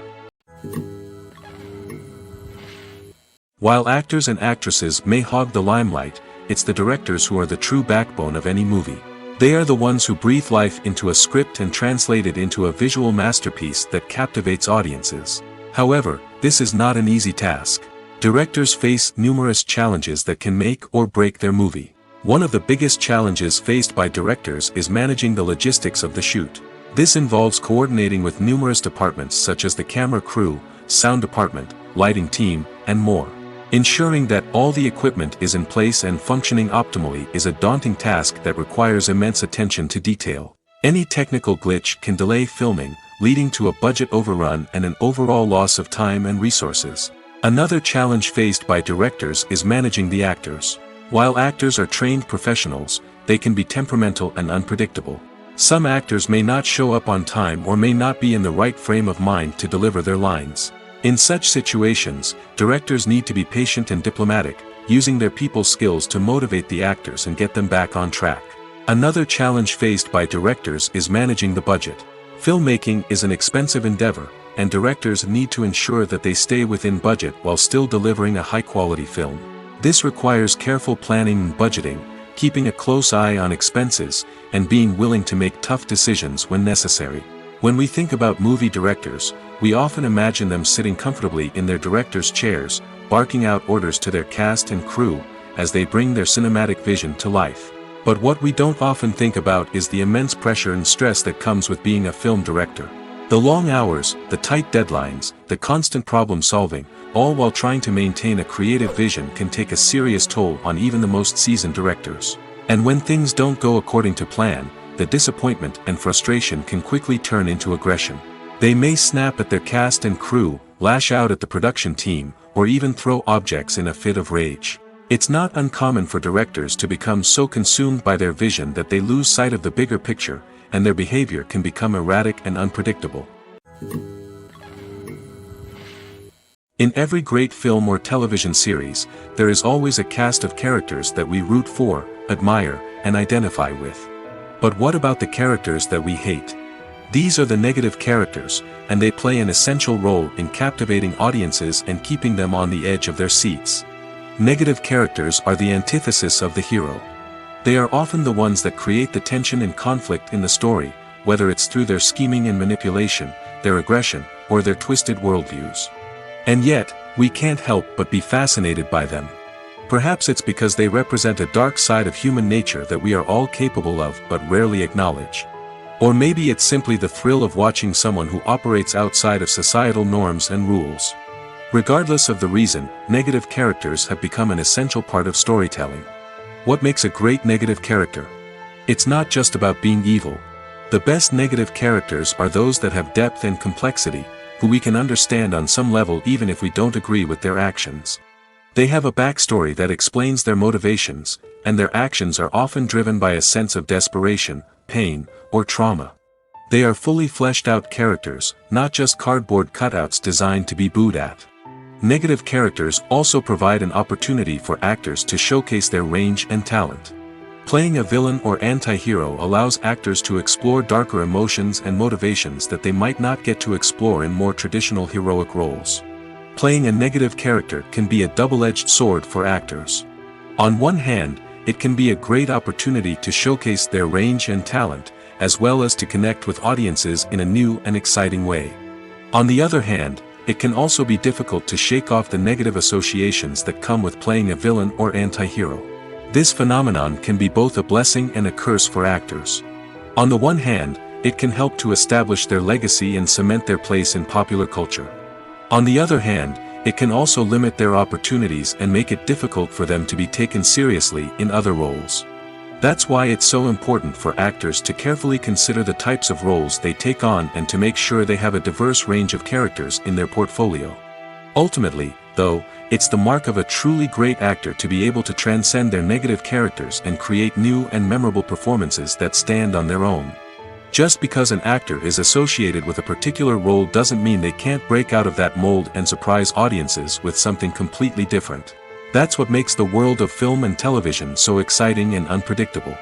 While actors and actresses may hog the limelight, it's the directors who are the true backbone of any movie. They are the ones who breathe life into a script and translate it into a visual masterpiece that captivates audiences. However, this is not an easy task. Directors face numerous challenges that can make or break their movie. One of the biggest challenges faced by directors is managing the logistics of the shoot. This involves coordinating with numerous departments such as the camera crew, sound department, lighting team, and more. Ensuring that all the equipment is in place and functioning optimally is a daunting task that requires immense attention to detail. Any technical glitch can delay filming, leading to a budget overrun and an overall loss of time and resources. Another challenge faced by directors is managing the actors. While actors are trained professionals, they can be temperamental and unpredictable. Some actors may not show up on time or may not be in the right frame of mind to deliver their lines. In such situations, directors need to be patient and diplomatic, using their people skills to motivate the actors and get them back on track. Another challenge faced by directors is managing the budget. Filmmaking is an expensive endeavor, and directors need to ensure that they stay within budget while still delivering a high-quality film. This requires careful planning and budgeting, keeping a close eye on expenses, and being willing to make tough decisions when necessary. When we think about movie directors, we often imagine them sitting comfortably in their director's chairs, barking out orders to their cast and crew, as they bring their cinematic vision to life. But what we don't often think about is the immense pressure and stress that comes with being a film director. The long hours, the tight deadlines, the constant problem solving, all while trying to maintain a creative vision can take a serious toll on even the most seasoned directors. And when things don't go according to plan, the disappointment and frustration can quickly turn into aggression. They may snap at their cast and crew, lash out at the production team, or even throw objects in a fit of rage. It's not uncommon for directors to become so consumed by their vision that they lose sight of the bigger picture, and their behavior can become erratic and unpredictable. In every great film or television series, there is always a cast of characters that we root for, admire, and identify with. But what about the characters that we hate? These are the negative characters, and they play an essential role in captivating audiences and keeping them on the edge of their seats. Negative characters are the antithesis of the hero. They are often the ones that create the tension and conflict in the story, whether it's through their scheming and manipulation, their aggression, or their twisted worldviews. And yet, we can't help but be fascinated by them. Perhaps it's because they represent a dark side of human nature that we are all capable of but rarely acknowledge. Or maybe it's simply the thrill of watching someone who operates outside of societal norms and rules. Regardless of the reason, negative characters have become an essential part of storytelling. What makes a great negative character? It's not just about being evil. The best negative characters are those that have depth and complexity, who we can understand on some level even if we don't agree with their actions. They have a backstory that explains their motivations, and their actions are often driven by a sense of desperation, pain, or trauma. They are fully fleshed out characters, not just cardboard cutouts designed to be booed at. Negative characters also provide an opportunity for actors to showcase their range and talent. Playing a villain or anti-hero allows actors to explore darker emotions and motivations that they might not get to explore in more traditional heroic roles. Playing a negative character can be a double-edged sword for actors. On one hand, it can be a great opportunity to showcase their range and talent, as well as to connect with audiences in a new and exciting way. On the other hand, it can also be difficult to shake off the negative associations that come with playing a villain or anti-hero. This phenomenon can be both a blessing and a curse for actors. On the one hand, it can help to establish their legacy and cement their place in popular culture. On the other hand, it can also limit their opportunities and make it difficult for them to be taken seriously in other roles. That's why it's so important for actors to carefully consider the types of roles they take on and to make sure they have a diverse range of characters in their portfolio. Ultimately, though, it's the mark of a truly great actor to be able to transcend their negative characters and create new and memorable performances that stand on their own. Just because an actor is associated with a particular role doesn't mean they can't break out of that mold and surprise audiences with something completely different. That's what makes the world of film and television so exciting and unpredictable.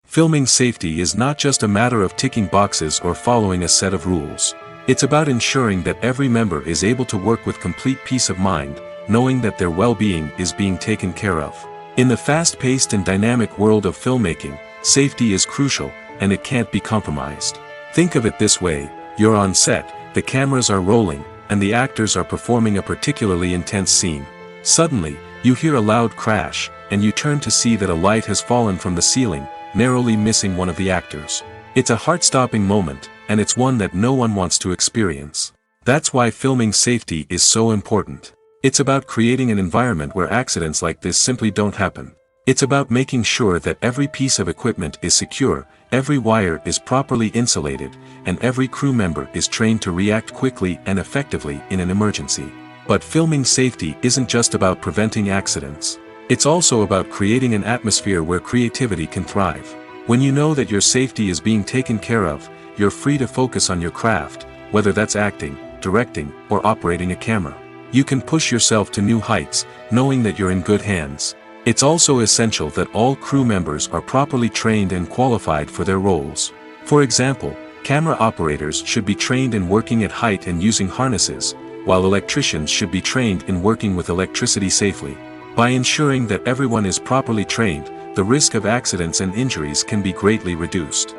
Filming safety is not just a matter of ticking boxes or following a set of rules. It's about ensuring that every member is able to work with complete peace of mind, knowing that their well-being is being taken care of. In the fast-paced and dynamic world of filmmaking, safety is crucial, and it can't be compromised. Think of it this way: you're on set, the cameras are rolling, and the actors are performing a particularly intense scene. Suddenly, you hear a loud crash, and you turn to see that a light has fallen from the ceiling, narrowly missing one of the actors. It's a heart-stopping moment, and it's one that no one wants to experience. That's why filming safety is so important. It's about creating an environment where accidents like this simply don't happen. It's about making sure that every piece of equipment is secure, every wire is properly insulated, and every crew member is trained to react quickly and effectively in an emergency. But filming safety isn't just about preventing accidents. It's also about creating an atmosphere where creativity can thrive. When you know that your safety is being taken care of, you're free to focus on your craft, whether that's acting, directing, or operating a camera. You can push yourself to new heights, knowing that you're in good hands. It's also essential that all crew members are properly trained and qualified for their roles. For example, camera operators should be trained in working at height and using harnesses, while electricians should be trained in working with electricity safely. By ensuring that everyone is properly trained, the risk of accidents and injuries can be greatly reduced.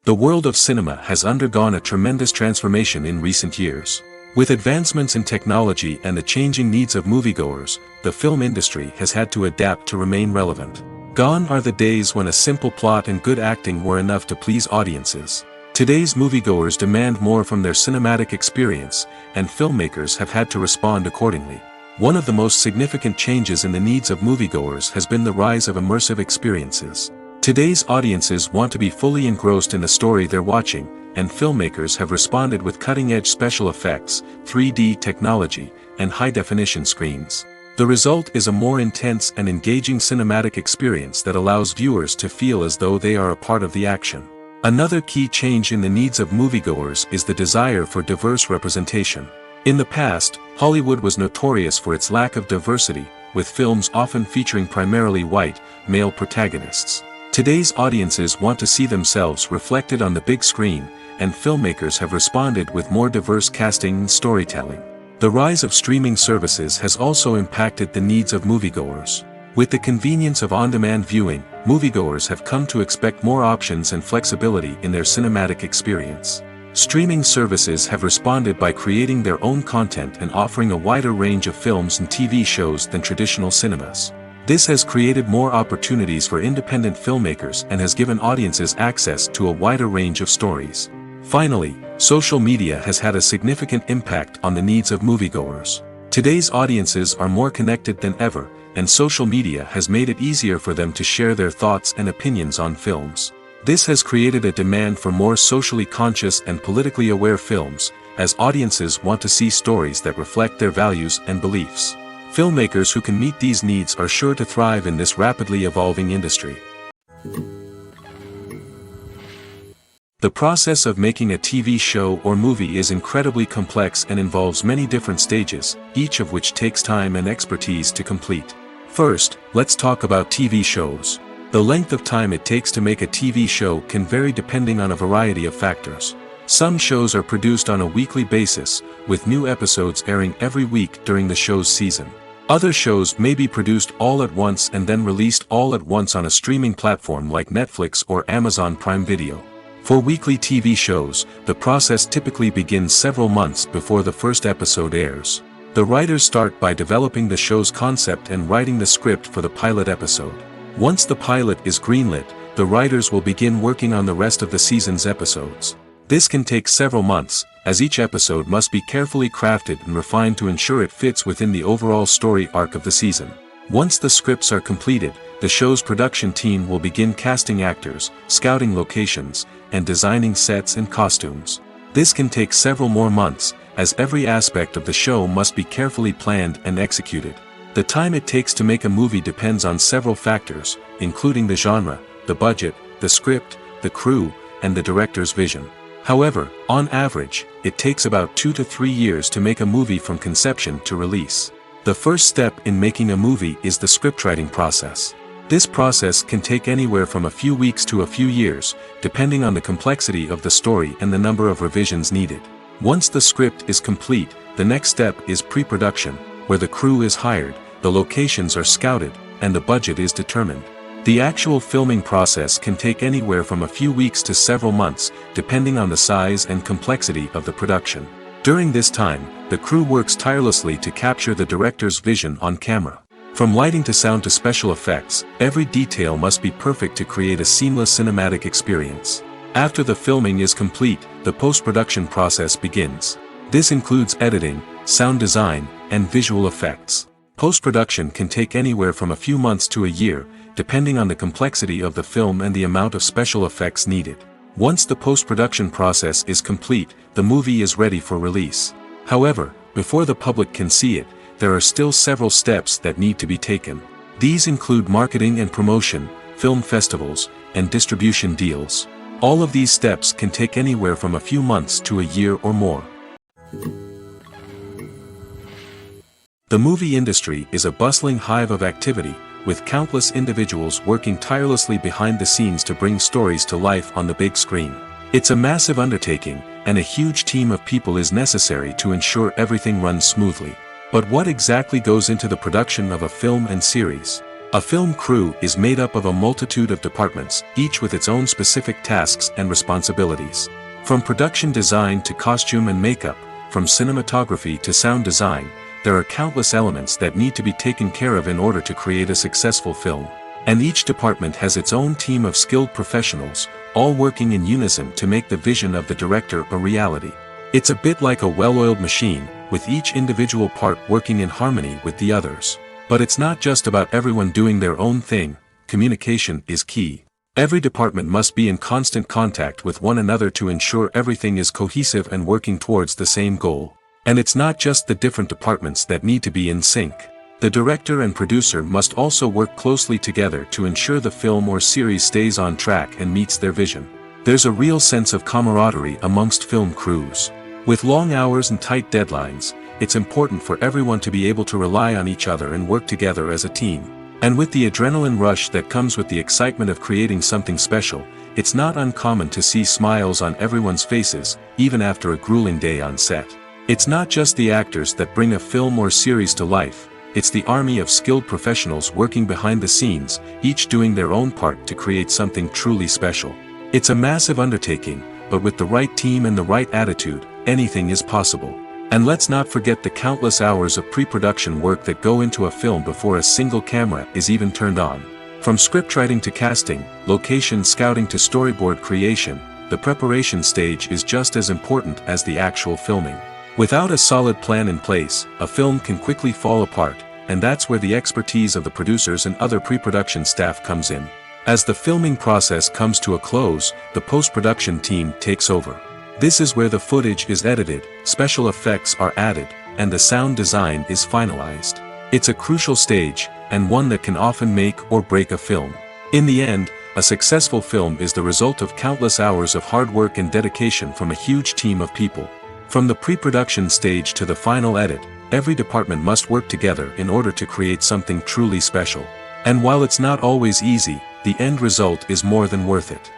The world of cinema has undergone a tremendous transformation in recent years. With advancements in technology and the changing needs of moviegoers, the film industry has had to adapt to remain relevant. Gone are the days when a simple plot and good acting were enough to please audiences. Today's moviegoers demand more from their cinematic experience, and filmmakers have had to respond accordingly. One of the most significant changes in the needs of moviegoers has been the rise of immersive experiences. Today's audiences want to be fully engrossed in the story they're watching, and filmmakers have responded with cutting-edge special effects, 3D technology, and high-definition screens. The result is a more intense and engaging cinematic experience that allows viewers to feel as though they are a part of the action. Another key change in the needs of moviegoers is the desire for diverse representation. In the past, Hollywood was notorious for its lack of diversity, with films often featuring primarily white, male protagonists. Today's audiences want to see themselves reflected on the big screen, and filmmakers have responded with more diverse casting and storytelling. The rise of streaming services has also impacted the needs of moviegoers. With the convenience of on-demand viewing, moviegoers have come to expect more options and flexibility in their cinematic experience. Streaming services have responded by creating their own content and offering a wider range of films and TV shows than traditional cinemas. This has created more opportunities for independent filmmakers and has given audiences access to a wider range of stories. Finally, social media has had a significant impact on the needs of moviegoers. Today's audiences are more connected than ever, and social media has made it easier for them to share their thoughts and opinions on films. This has created a demand for more socially conscious and politically aware films, as audiences want to see stories that reflect their values and beliefs. Filmmakers who can meet these needs are sure to thrive in this rapidly evolving industry. The process of making a TV show or movie is incredibly complex and involves many different stages, each of which takes time and expertise to complete. First, let's talk about TV shows. The length of time it takes to make a TV show can vary depending on a variety of factors. Some shows are produced on a weekly basis, with new episodes airing every week during the show's season. Other shows may be produced all at once and then released all at once on a streaming platform like Netflix or Amazon Prime Video. For weekly TV shows, the process typically begins several months before the first episode airs. The writers start by developing the show's concept and writing the script for the pilot episode. Once the pilot is greenlit, the writers will begin working on the rest of the season's episodes. This can take several months, as each episode must be carefully crafted and refined to ensure it fits within the overall story arc of the season. Once the scripts are completed, the show's production team will begin casting actors, scouting locations, and designing sets and costumes. This can take several more months, as every aspect of the show must be carefully planned and executed. The time it takes to make a movie depends on several factors, including the genre, the budget, the script, the crew, and the director's vision. However, on average, it takes about 2 to 3 years to make a movie from conception to release. The first step in making a movie is the scriptwriting process. This process can take anywhere from a few weeks to a few years, depending on the complexity of the story and the number of revisions needed. Once the script is complete, the next step is pre-production, where the crew is hired, the locations are scouted, and the budget is determined. The actual filming process can take anywhere from a few weeks to several months, depending on the size and complexity of the production. During this time, the crew works tirelessly to capture the director's vision on camera. From lighting to sound to special effects, every detail must be perfect to create a seamless cinematic experience. After the filming is complete, the post-production process begins. This includes editing, sound design, and visual effects. Post-production can take anywhere from a few months to a year, depending on the complexity of the film and the amount of special effects needed. Once the post-production process is complete, the movie is ready for release. However, before the public can see it, there are still several steps that need to be taken. These include marketing and promotion, film festivals, and distribution deals. All of these steps can take anywhere from a few months to a year or more. The movie industry is a bustling hive of activity, with countless individuals working tirelessly behind the scenes to bring stories to life on the big screen. It's a massive undertaking, and a huge team of people is necessary to ensure everything runs smoothly. But what exactly goes into the production of a film and series? A film crew is made up of a multitude of departments, each with its own specific tasks and responsibilities. From production design to costume and makeup, from cinematography to sound design, there are countless elements that need to be taken care of in order to create a successful film. And each department has its own team of skilled professionals, all working in unison to make the vision of the director a reality. It's a bit like a well-oiled machine, with each individual part working in harmony with the others. But it's not just about everyone doing their own thing. Communication is key. Every department must be in constant contact with one another to ensure everything is cohesive and working towards the same goal. And it's not just the different departments that need to be in sync. The director and producer must also work closely together to ensure the film or series stays on track and meets their vision. There's a real sense of camaraderie amongst film crews. With long hours and tight deadlines, it's important for everyone to be able to rely on each other and work together as a team. And with the adrenaline rush that comes with the excitement of creating something special, it's not uncommon to see smiles on everyone's faces, even after a grueling day on set. It's not just the actors that bring a film or series to life, it's the army of skilled professionals working behind the scenes, each doing their own part to create something truly special. It's a massive undertaking, but with the right team and the right attitude, anything is possible. And let's not forget the countless hours of pre-production work that go into a film before a single camera is even turned on. From scriptwriting to casting, location scouting to storyboard creation, the preparation stage is just as important as the actual filming. Without a solid plan in place, a film can quickly fall apart, and that's where the expertise of the producers and other pre-production staff comes in. As the filming process comes to a close, the post-production team takes over. This is where the footage is edited, special effects are added, and the sound design is finalized. It's a crucial stage, and one that can often make or break a film. In the end, a successful film is the result of countless hours of hard work and dedication from a huge team of people. From the pre-production stage to the final edit, every department must work together in order to create something truly special. And while it's not always easy, the end result is more than worth it.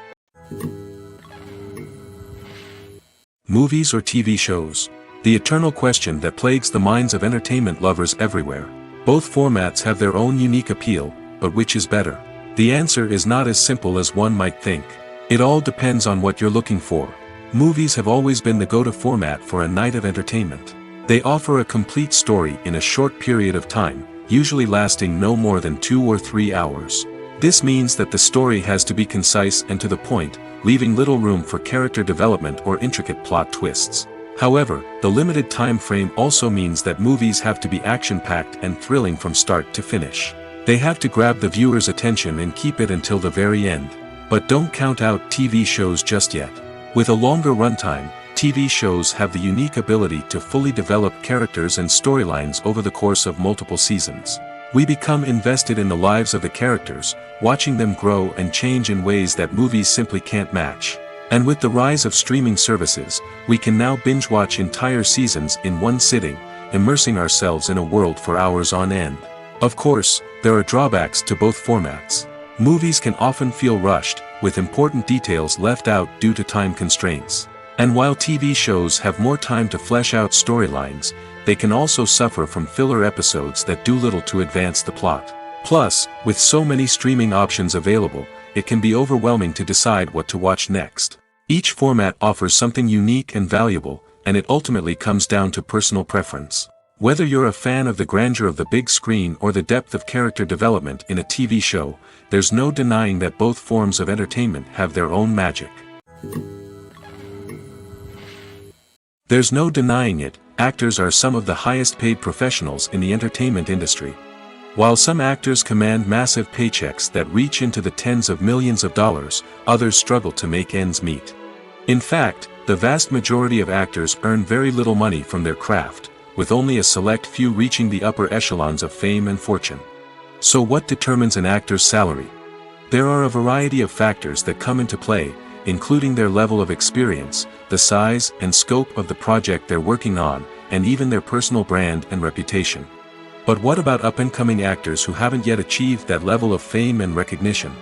Movies or TV shows? The eternal question that plagues the minds of entertainment lovers everywhere. Both formats have their own unique appeal, but which is better? The answer is not as simple as one might think. It all depends on what you're looking for. Movies have always been the go-to format for a night of entertainment. They offer a complete story in a short period of time, usually lasting no more than 2 or 3 hours. This means that the story has to be concise and to the point, leaving little room for character development or intricate plot twists. However, the limited time frame also means that movies have to be action-packed and thrilling from start to finish. They have to grab the viewer's attention and keep it until the very end. But don't count out TV shows just yet. With a longer runtime, TV shows have the unique ability to fully develop characters and storylines over the course of multiple seasons. We become invested in the lives of the characters, watching them grow and change in ways that movies simply can't match. And with the rise of streaming services, we can now binge-watch entire seasons in one sitting, immersing ourselves in a world for hours on end. Of course, there are drawbacks to both formats. Movies can often feel rushed, with important details left out due to time constraints. And while TV shows have more time to flesh out storylines, they can also suffer from filler episodes that do little to advance the plot. Plus, with so many streaming options available, it can be overwhelming to decide what to watch next. Each format offers something unique and valuable, and it ultimately comes down to personal preference. Whether you're a fan of the grandeur of the big screen or the depth of character development in a TV show, there's no denying that both forms of entertainment have their own magic. There's no denying it, actors are some of the highest paid professionals in the entertainment industry. While some actors command massive paychecks that reach into the tens of millions of dollars, others struggle to make ends meet. In fact, the vast majority of actors earn very little money from their craft, with only a select few reaching the upper echelons of fame and fortune. So what determines an actor's salary? There are a variety of factors that come into play, including their level of experience, the size and scope of the project they're working on, and even their personal brand and reputation. But what about up-and-coming actors who haven't yet achieved that level of fame and recognition?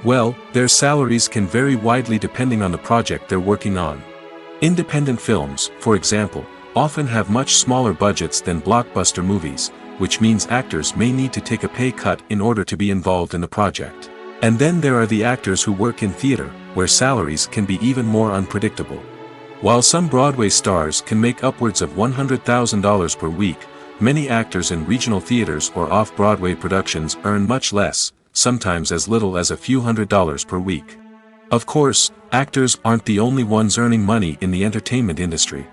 Well, their salaries can vary widely depending on the project they're working on. Independent films, for example, often have much smaller budgets than blockbuster movies, which means actors may need to take a pay cut in order to be involved in the project. And then there are the actors who work in theater, where salaries can be even more unpredictable. While some Broadway stars can make upwards of $100,000 per week, many actors in regional theaters or off-Broadway productions earn much less, sometimes as little as a few $100s per week. Of course, actors aren't the only ones earning money in the entertainment industry.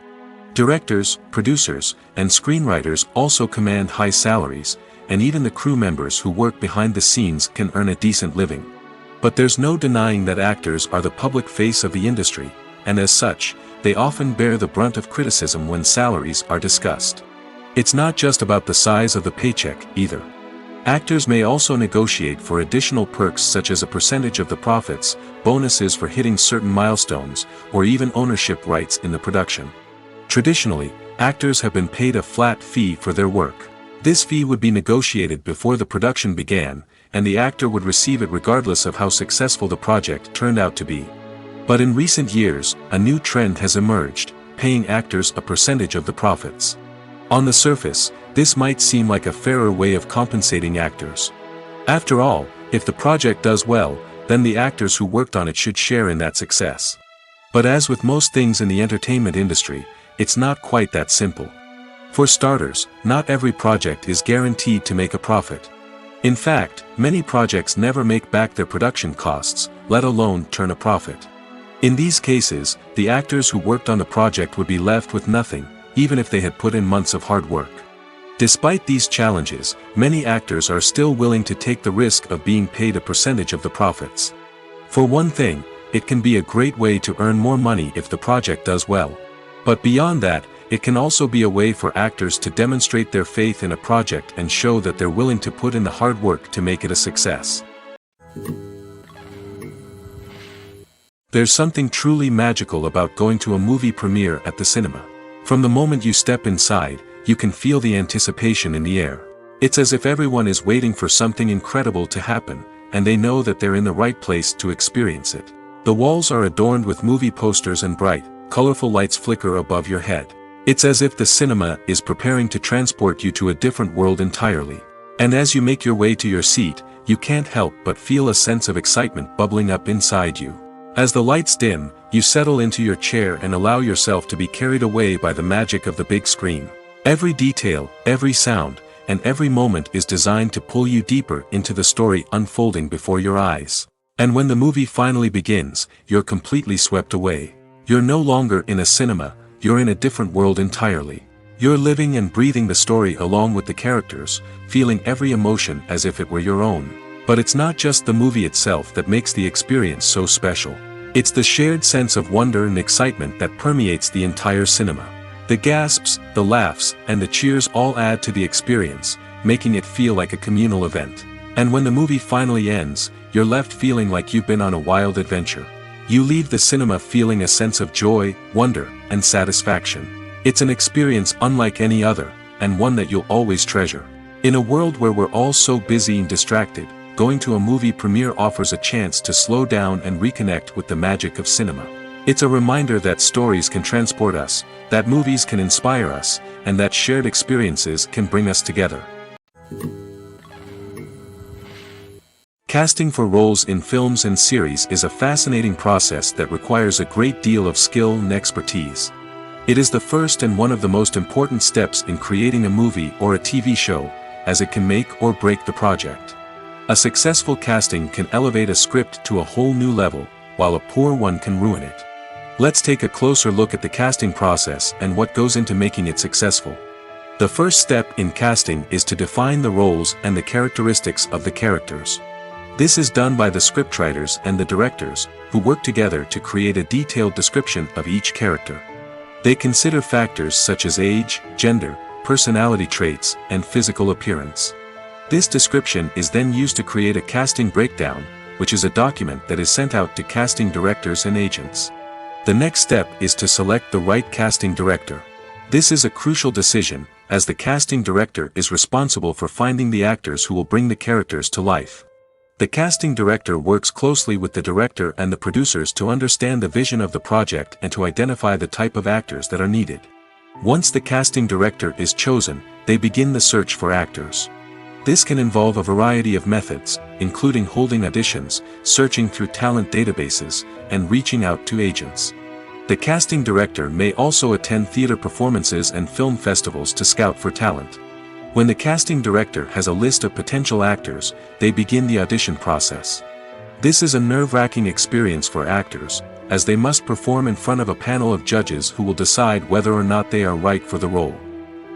Directors, producers, and screenwriters also command high salaries, and even the crew members who work behind the scenes can earn a decent living. But there's no denying that actors are the public face of the industry, and as such, they often bear the brunt of criticism when salaries are discussed. It's not just about the size of the paycheck, either. Actors may also negotiate for additional perks such as a percentage of the profits, bonuses for hitting certain milestones, or even ownership rights in the production. Traditionally, actors have been paid a flat fee for their work. This fee would be negotiated before the production began, and the actor would receive it regardless of how successful the project turned out to be. But in recent years, a new trend has emerged, paying actors a percentage of the profits. On the surface, this might seem like a fairer way of compensating actors. After all, if the project does well, then the actors who worked on it should share in that success. But as with most things in the entertainment industry, it's not quite that simple. For starters, not every project is guaranteed to make a profit. In fact, many projects never make back their production costs, let alone turn a profit. In these cases, the actors who worked on the project would be left with nothing, even if they had put in months of hard work. Despite these challenges, many actors are still willing to take the risk of being paid a percentage of the profits. For one thing, it can be a great way to earn more money if the project does well. But beyond that, it can also be a way for actors to demonstrate their faith in a project and show that they're willing to put in the hard work to make it a success. There's something truly magical about going to a movie premiere at the cinema. From the moment you step inside, you can feel the anticipation in the air. It's as if everyone is waiting for something incredible to happen, and they know that they're in the right place to experience it. The walls are adorned with movie posters and bright, colorful lights flicker above your head. It's as if the cinema is preparing to transport you to a different world entirely. And as you make your way to your seat, you can't help but feel a sense of excitement bubbling up inside you. As the lights dim, you settle into your chair and allow yourself to be carried away by the magic of the big screen. Every detail, every sound, and every moment is designed to pull you deeper into the story unfolding before your eyes. And when the movie finally begins, you're completely swept away. You're no longer in a cinema, you're in a different world entirely. You're living and breathing the story along with the characters, feeling every emotion as if it were your own. But it's not just the movie itself that makes the experience so special. It's the shared sense of wonder and excitement that permeates the entire cinema. The gasps, the laughs, and the cheers all add to the experience, making it feel like a communal event. And when the movie finally ends, you're left feeling like you've been on a wild adventure. You leave the cinema feeling a sense of joy, wonder, and satisfaction. It's an experience unlike any other, and one that you'll always treasure. In a world where we're all so busy and distracted, going to a movie premiere offers a chance to slow down and reconnect with the magic of cinema. It's a reminder that stories can transport us, that movies can inspire us, and that shared experiences can bring us together. Casting for roles in films and series is a fascinating process that requires a great deal of skill and expertise. It is the first and one of the most important steps in creating a movie or a TV show, as it can make or break the project. A successful casting can elevate a script to a whole new level, while a poor one can ruin it. Let's take a closer look at the casting process and what goes into making it successful. The first step in casting is to define the roles and the characteristics of the characters. This is done by the scriptwriters and the directors, who work together to create a detailed description of each character. They consider factors such as age, gender, personality traits, and physical appearance. This description is then used to create a casting breakdown, which is a document that is sent out to casting directors and agents. The next step is to select the right casting director. This is a crucial decision, as the casting director is responsible for finding the actors who will bring the characters to life. The casting director works closely with the director and the producers to understand the vision of the project and to identify the type of actors that are needed. Once the casting director is chosen, they begin the search for actors. This can involve a variety of methods, including holding auditions, searching through talent databases, and reaching out to agents. The casting director may also attend theater performances and film festivals to scout for talent. When the casting director has a list of potential actors, they begin the audition process. This is a nerve-wracking experience for actors, as they must perform in front of a panel of judges who will decide whether or not they are right for the role.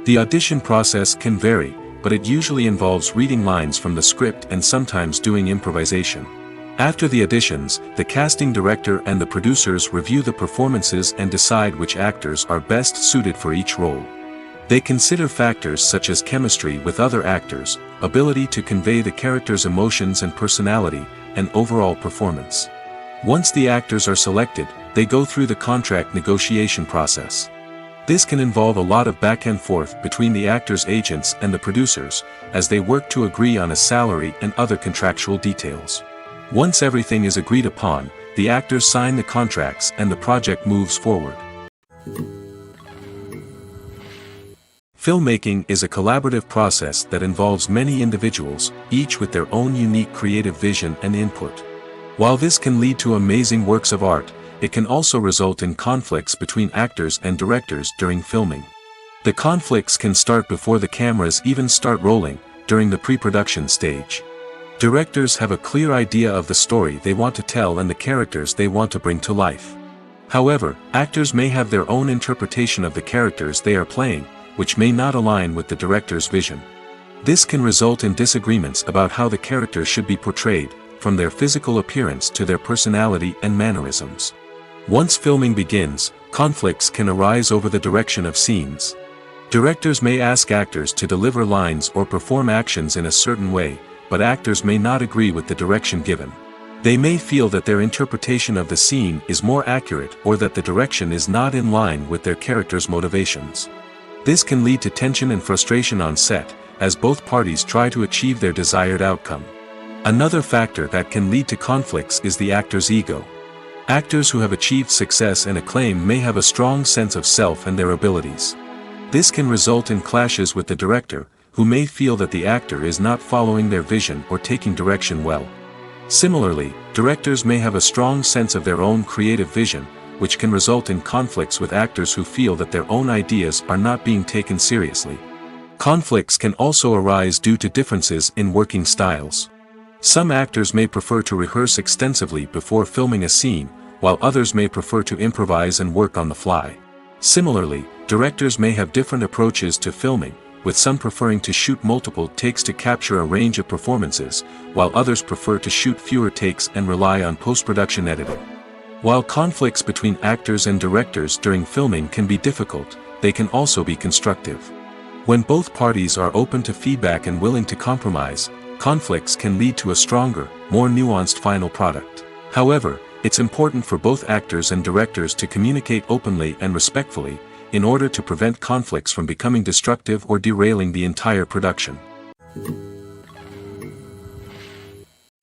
The audition process can vary, but it usually involves reading lines from the script and sometimes doing improvisation. After the auditions, the casting director and the producers review the performances and decide which actors are best suited for each role. They consider factors such as chemistry with other actors, ability to convey the character's emotions and personality, and overall performance. Once the actors are selected, they go through the contract negotiation process. This can involve a lot of back and forth between the actors' agents and the producers, as they work to agree on a salary and other contractual details. Once everything is agreed upon, the actors sign the contracts and the project moves forward. Filmmaking is a collaborative process that involves many individuals, each with their own unique creative vision and input. While this can lead to amazing works of art, it can also result in conflicts between actors and directors during filming. The conflicts can start before the cameras even start rolling, during the pre-production stage. Directors have a clear idea of the story they want to tell and the characters they want to bring to life. However, actors may have their own interpretation of the characters they are playing, which may not align with the director's vision. This can result in disagreements about how the characters should be portrayed, from their physical appearance to their personality and mannerisms. Once filming begins, conflicts can arise over the direction of scenes. Directors may ask actors to deliver lines or perform actions in a certain way, but actors may not agree with the direction given. They may feel that their interpretation of the scene is more accurate or that the direction is not in line with their character's motivations. This can lead to tension and frustration on set, as both parties try to achieve their desired outcome. Another factor that can lead to conflicts is the actor's ego. Actors who have achieved success and acclaim may have a strong sense of self and their abilities. This can result in clashes with the director, who may feel that the actor is not following their vision or taking direction well. Similarly, directors may have a strong sense of their own creative vision, which can result in conflicts with actors who feel that their own ideas are not being taken seriously. Conflicts can also arise due to differences in working styles. Some actors may prefer to rehearse extensively before filming a scene, while others may prefer to improvise and work on the fly. Similarly, directors may have different approaches to filming, with some preferring to shoot multiple takes to capture a range of performances, while others prefer to shoot fewer takes and rely on post-production editing. While conflicts between actors and directors during filming can be difficult, they can also be constructive. When both parties are open to feedback and willing to compromise, conflicts can lead to a stronger, more nuanced final product. However, it's important for both actors and directors to communicate openly and respectfully, in order to prevent conflicts from becoming destructive or derailing the entire production.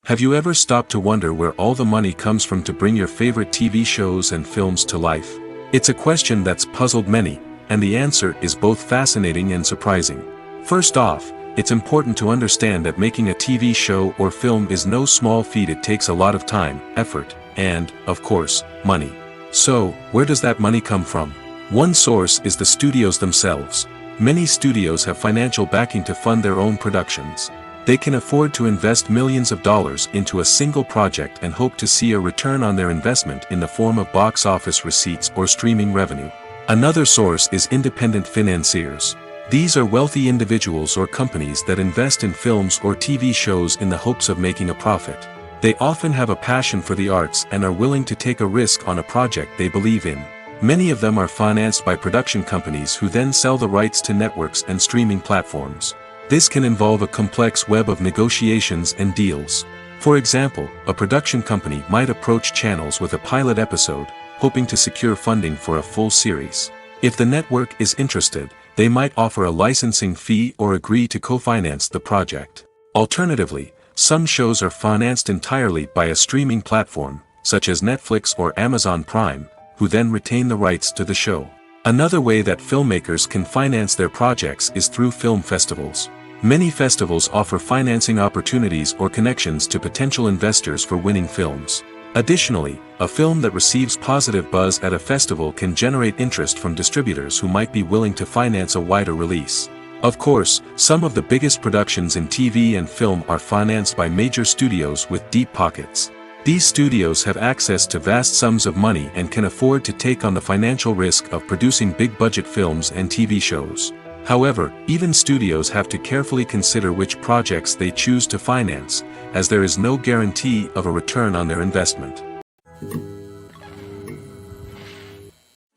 Have you ever stopped to wonder where all the money comes from to bring your favorite TV shows and films to life? It's a question that's puzzled many, and the answer is both fascinating and surprising. First off, it's important to understand that making a TV show or film is no small feat. It takes a lot of time, effort, and, of course, money. So, where does that money come from? One source is the studios themselves. Many studios have financial backing to fund their own productions. They can afford to invest millions of dollars into a single project and hope to see a return on their investment in the form of box office receipts or streaming revenue. Another source is independent financiers. These are wealthy individuals or companies that invest in films or TV shows in the hopes of making a profit. They often have a passion for the arts and are willing to take a risk on a project they believe in. Many of them are financed by production companies who then sell the rights to networks and streaming platforms. This can involve a complex web of negotiations and deals. For example, a production company might approach channels with a pilot episode, hoping to secure funding for a full series. If the network is interested, they might offer a licensing fee or agree to co-finance the project. Alternatively, some shows are financed entirely by a streaming platform, such as Netflix or Amazon Prime, who then retain the rights to the show. Another way that filmmakers can finance their projects is through film festivals. Many festivals offer financing opportunities or connections to potential investors for winning films. Additionally, a film that receives positive buzz at a festival can generate interest from distributors who might be willing to finance a wider release. Of course, some of the biggest productions in TV and film are financed by major studios with deep pockets. These studios have access to vast sums of money and can afford to take on the financial risk of producing big-budget films and TV shows. However, even studios have to carefully consider which projects they choose to finance, as there is no guarantee of a return on their investment.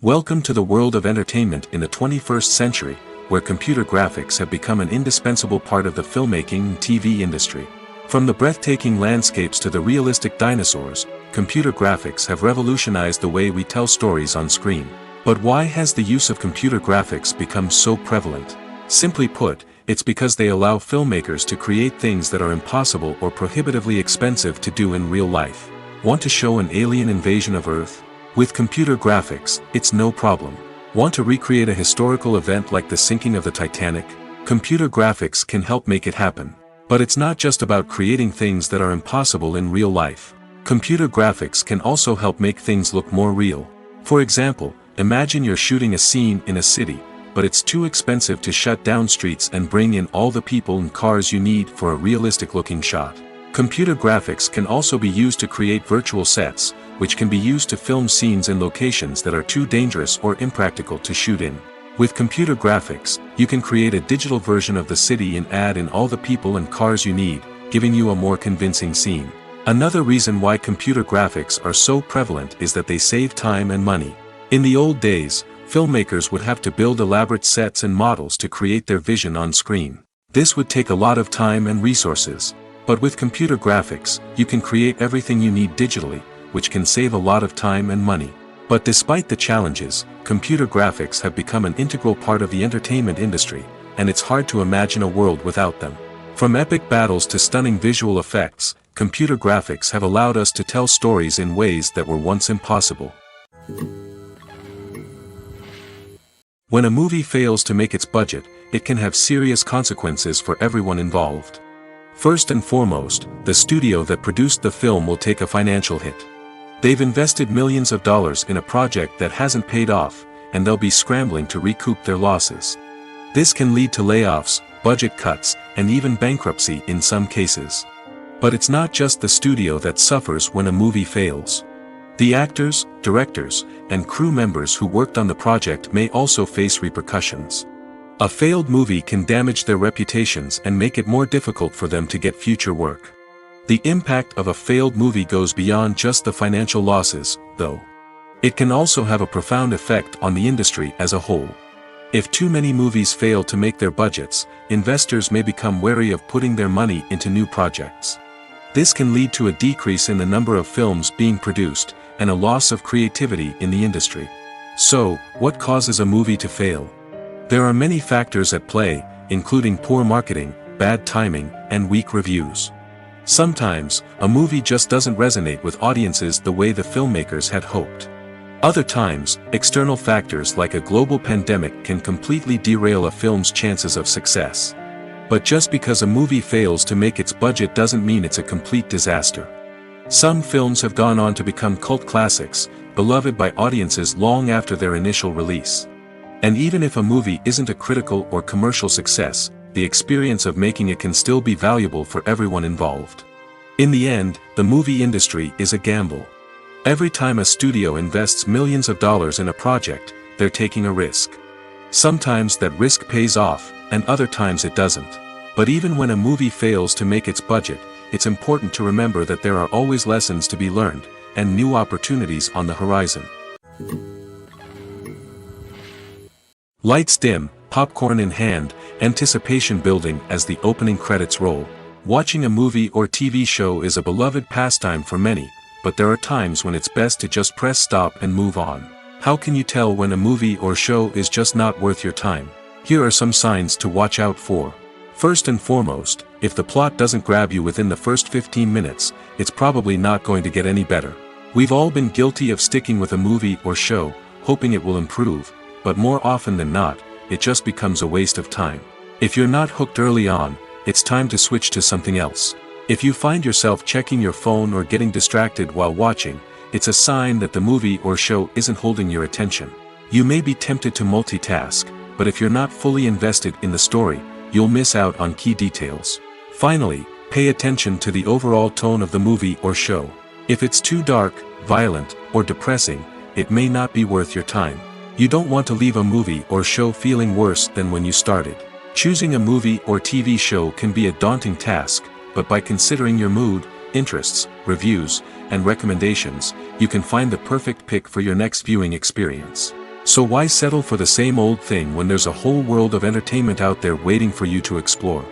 Welcome to the world of entertainment in the 21st century, where computer graphics have become an indispensable part of the filmmaking and TV industry. From the breathtaking landscapes to the realistic dinosaurs, computer graphics have revolutionized the way we tell stories on screen. But why has the use of computer graphics become so prevalent? Simply put, it's because they allow filmmakers to create things that are impossible or prohibitively expensive to do in real life. Want to show an alien invasion of Earth? With computer graphics, it's no problem. Want to recreate a historical event like the sinking of the Titanic? Computer graphics can help make it happen. But it's not just about creating things that are impossible in real life. Computer graphics can also help make things look more real. For example, imagine you're shooting a scene in a city, but it's too expensive to shut down streets and bring in all the people and cars you need for a realistic-looking shot. Computer graphics can also be used to create virtual sets, which can be used to film scenes in locations that are too dangerous or impractical to shoot in. With computer graphics, you can create a digital version of the city and add in all the people and cars you need, giving you a more convincing scene. Another reason why computer graphics are so prevalent is that they save time and money. In the old days, filmmakers would have to build elaborate sets and models to create their vision on screen. This would take a lot of time and resources. But with computer graphics, you can create everything you need digitally, which can save a lot of time and money. But despite the challenges, computer graphics have become an integral part of the entertainment industry, and it's hard to imagine a world without them. From epic battles to stunning visual effects, computer graphics have allowed us to tell stories in ways that were once impossible. When a movie fails to make its budget, it can have serious consequences for everyone involved. First and foremost, the studio that produced the film will take a financial hit. They've invested millions of dollars in a project that hasn't paid off, and they'll be scrambling to recoup their losses. This can lead to layoffs, budget cuts, and even bankruptcy in some cases. But it's not just the studio that suffers when a movie fails. The actors, directors, and crew members who worked on the project may also face repercussions. A failed movie can damage their reputations and make it more difficult for them to get future work. The impact of a failed movie goes beyond just the financial losses, though. It can also have a profound effect on the industry as a whole. If too many movies fail to make their budgets, investors may become wary of putting their money into new projects. This can lead to a decrease in the number of films being produced, and a loss of creativity in the industry. So, what causes a movie to fail? There are many factors at play, including poor marketing, bad timing, and weak reviews. Sometimes, a movie just doesn't resonate with audiences the way the filmmakers had hoped. Other times, external factors like a global pandemic can completely derail a film's chances of success. But just because a movie fails to make its budget doesn't mean it's a complete disaster. Some films have gone on to become cult classics, beloved by audiences long after their initial release. And even if a movie isn't a critical or commercial success, the experience of making it can still be valuable for everyone involved. In the end, the movie industry is a gamble. Every time a studio invests millions of dollars in a project, they're taking a risk. Sometimes that risk pays off, and other times it doesn't. But even when a movie fails to make its budget, it's important to remember that there are always lessons to be learned, and new opportunities on the horizon. Lights dim, popcorn in hand, anticipation building as the opening credits roll. Watching a movie or TV show is a beloved pastime for many, but there are times when it's best to just press stop and move on. How can you tell when a movie or show is just not worth your time? Here are some signs to watch out for. First and foremost, if the plot doesn't grab you within the first 15 minutes, it's probably not going to get any better. We've all been guilty of sticking with a movie or show, hoping it will improve, but more often than not, it just becomes a waste of time. If you're not hooked early on, it's time to switch to something else. If you find yourself checking your phone or getting distracted while watching, it's a sign that the movie or show isn't holding your attention. You may be tempted to multitask, but if you're not fully invested in the story, you'll miss out on key details. Finally, pay attention to the overall tone of the movie or show. If it's too dark, violent, or depressing, it may not be worth your time. You don't want to leave a movie or show feeling worse than when you started. Choosing a movie or TV show can be a daunting task, but by considering your mood, interests, reviews, and recommendations, you can find the perfect pick for your next viewing experience. So why settle for the same old thing when there's a whole world of entertainment out there waiting for you to explore?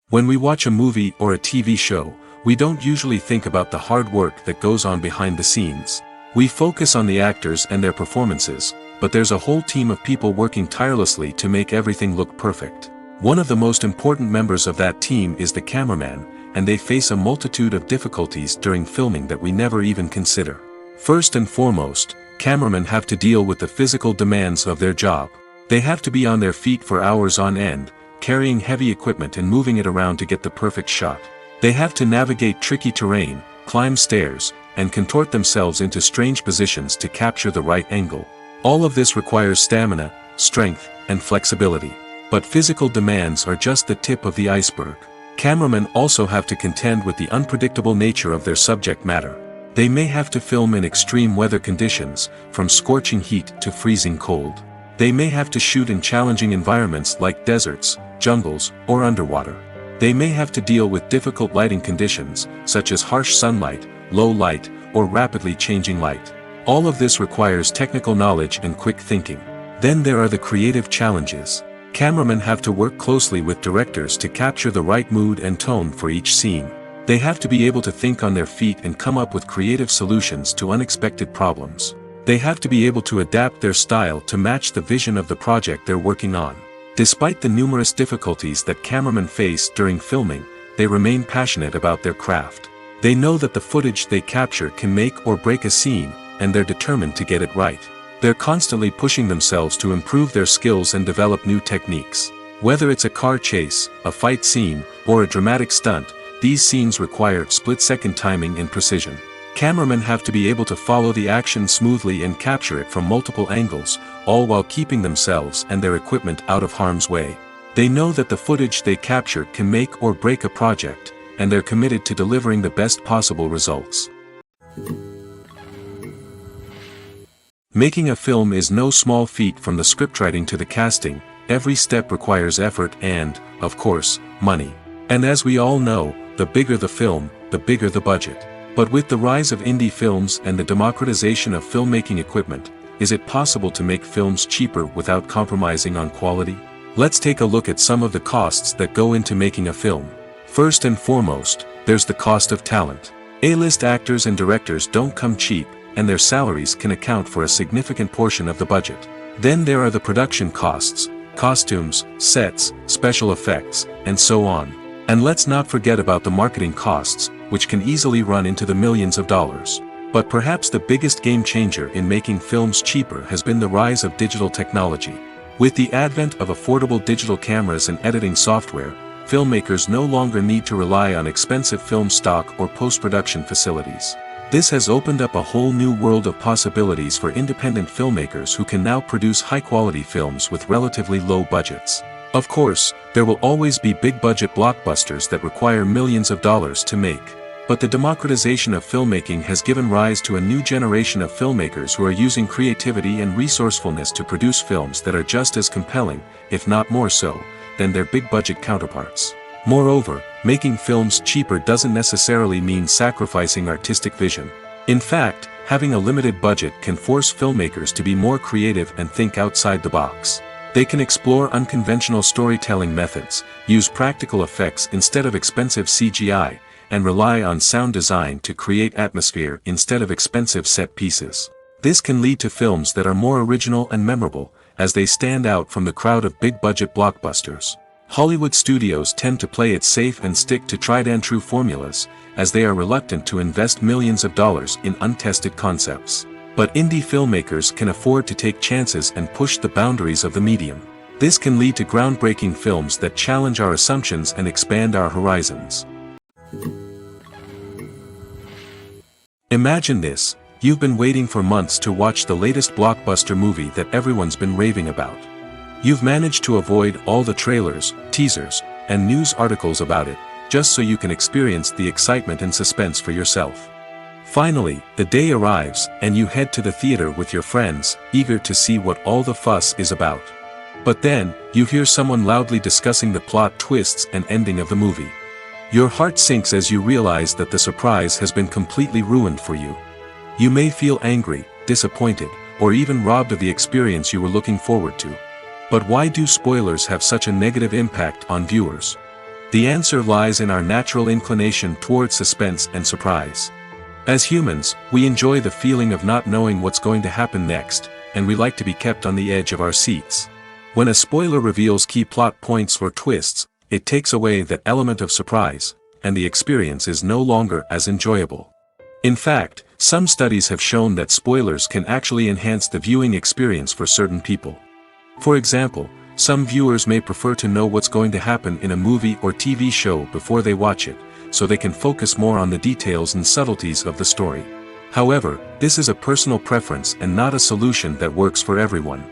When we watch a movie or a TV show, we don't usually think about the hard work that goes on behind the scenes. We focus on the actors and their performances, but there's a whole team of people working tirelessly to make everything look perfect. One of the most important members of that team is the cameraman, and they face a multitude of difficulties during filming that we never even consider. First and foremost, cameramen have to deal with the physical demands of their job. They have to be on their feet for hours on end, carrying heavy equipment and moving it around to get the perfect shot. They have to navigate tricky terrain, climb stairs, and contort themselves into strange positions to capture the right angle. All of this requires stamina, strength, and flexibility. But physical demands are just the tip of the iceberg. Cameramen also have to contend with the unpredictable nature of their subject matter. They may have to film in extreme weather conditions, from scorching heat to freezing cold. They may have to shoot in challenging environments like deserts, jungles, or underwater. They may have to deal with difficult lighting conditions, such as harsh sunlight, low light, or rapidly changing light. All of this requires technical knowledge and quick thinking. Then there are the creative challenges. Cameramen have to work closely with directors to capture the right mood and tone for each scene. They have to be able to think on their feet and come up with creative solutions to unexpected problems. They have to be able to adapt their style to match the vision of the project they're working on. Despite the numerous difficulties that cameramen face during filming, they remain passionate about their craft. They know that the footage they capture can make or break a scene, and they're determined to get it right. They're constantly pushing themselves to improve their skills and develop new techniques. Whether it's a car chase, a fight scene, or a dramatic stunt, these scenes require split-second timing and precision. Cameramen have to be able to follow the action smoothly and capture it from multiple angles, all while keeping themselves and their equipment out of harm's way. They know that the footage they capture can make or break a project, and they're committed to delivering the best possible results. Making a film is no small feat. From the scriptwriting to the casting, every step requires effort and, of course, money. And as we all know, the bigger the film, the bigger the budget. But with the rise of indie films and the democratization of filmmaking equipment, is it possible to make films cheaper without compromising on quality? Let's take a look at some of the costs that go into making a film. First and foremost, there's the cost of talent. A-list actors and directors don't come cheap, and their salaries can account for a significant portion of the budget. Then there are the production costs, costumes, sets, special effects, and so on. And let's not forget about the marketing costs, which can easily run into the millions of dollars. But perhaps the biggest game changer in making films cheaper has been the rise of digital technology. With the advent of affordable digital cameras and editing software, filmmakers no longer need to rely on expensive film stock or post-production facilities. This has opened up a whole new world of possibilities for independent filmmakers who can now produce high-quality films with relatively low budgets. Of course, there will always be big-budget blockbusters that require millions of dollars to make. But the democratization of filmmaking has given rise to a new generation of filmmakers who are using creativity and resourcefulness to produce films that are just as compelling, if not more so, than their big-budget counterparts. Moreover, making films cheaper doesn't necessarily mean sacrificing artistic vision. In fact, having a limited budget can force filmmakers to be more creative and think outside the box. They can explore unconventional storytelling methods, use practical effects instead of expensive CGI, and rely on sound design to create atmosphere instead of expensive set pieces. This can lead to films that are more original and memorable, as they stand out from the crowd of big-budget blockbusters. Hollywood studios tend to play it safe and stick to tried-and-true formulas, as they are reluctant to invest millions of dollars in untested concepts. But indie filmmakers can afford to take chances and push the boundaries of the medium. This can lead to groundbreaking films that challenge our assumptions and expand our horizons. Imagine this: you've been waiting for months to watch the latest blockbuster movie that everyone's been raving about. You've managed to avoid all the trailers, teasers, and news articles about it, just so you can experience the excitement and suspense for yourself. Finally, the day arrives, and you head to the theater with your friends, eager to see what all the fuss is about. But then, you hear someone loudly discussing the plot twists and ending of the movie. Your heart sinks as you realize that the surprise has been completely ruined for you. You may feel angry, disappointed, or even robbed of the experience you were looking forward to. But why do spoilers have such a negative impact on viewers? The answer lies in our natural inclination toward suspense and surprise. As humans, we enjoy the feeling of not knowing what's going to happen next, and we like to be kept on the edge of our seats. When a spoiler reveals key plot points or twists, it takes away that element of surprise, and the experience is no longer as enjoyable. In fact, some studies have shown that spoilers can actually enhance the viewing experience for certain people. For example, some viewers may prefer to know what's going to happen in a movie or TV show before they watch it, so they can focus more on the details and subtleties of the story. However, this is a personal preference and not a solution that works for everyone.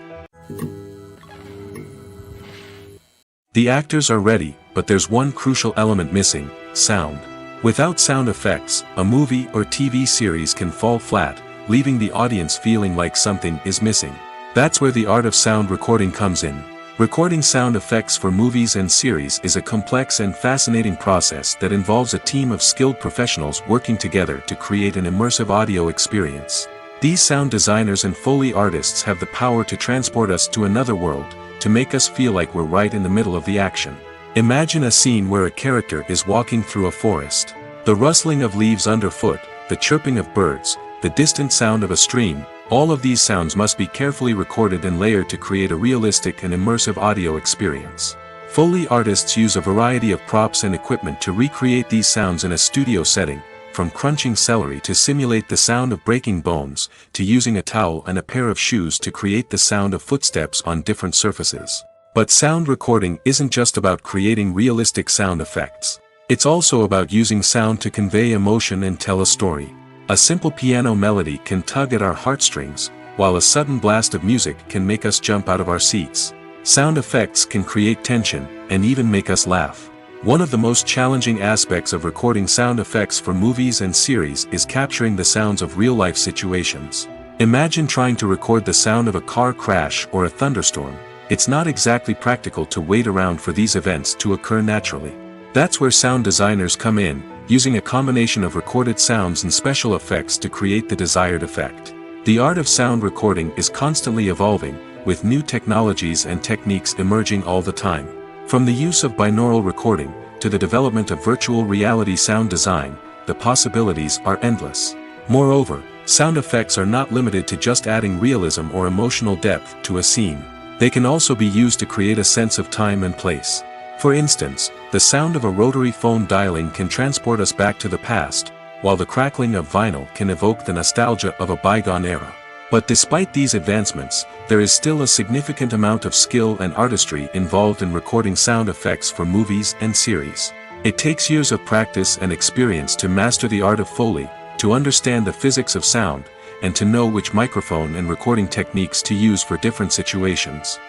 The actors are ready, but there's one crucial element missing: sound. Without sound effects, a movie or TV series can fall flat, leaving the audience feeling like something is missing. That's where the art of sound recording comes in. Recording sound effects for movies and series is a complex and fascinating process that involves a team of skilled professionals working together to create an immersive audio experience. These sound designers and Foley artists have the power to transport us to another world, to make us feel like we're right in the middle of the action. Imagine a scene where a character is walking through a forest. The rustling of leaves underfoot, the chirping of birds, the distant sound of a stream, all of these sounds must be carefully recorded and layered to create a realistic and immersive audio experience. Foley artists use a variety of props and equipment to recreate these sounds in a studio setting, from crunching celery to simulate the sound of breaking bones, to using a towel and a pair of shoes to create the sound of footsteps on different surfaces. But sound recording isn't just about creating realistic sound effects. It's also about using sound to convey emotion and tell a story. A simple piano melody can tug at our heartstrings, while a sudden blast of music can make us jump out of our seats. Sound effects can create tension, and even make us laugh. One of the most challenging aspects of recording sound effects for movies and series is capturing the sounds of real-life situations. Imagine trying to record the sound of a car crash or a thunderstorm. It's not exactly practical to wait around for these events to occur naturally. That's where sound designers come in, using a combination of recorded sounds and special effects to create the desired effect. The art of sound recording is constantly evolving, with new technologies and techniques emerging all the time. From the use of binaural recording, to the development of virtual reality sound design, the possibilities are endless. Moreover, sound effects are not limited to just adding realism or emotional depth to a scene. They can also be used to create a sense of time and place. For instance, the sound of a rotary phone dialing can transport us back to the past, while the crackling of vinyl can evoke the nostalgia of a bygone era. But despite these advancements, there is still a significant amount of skill and artistry involved in recording sound effects for movies and series. It takes years of practice and experience to master the art of Foley, to understand the physics of sound, and to know which microphone and recording techniques to use for different situations.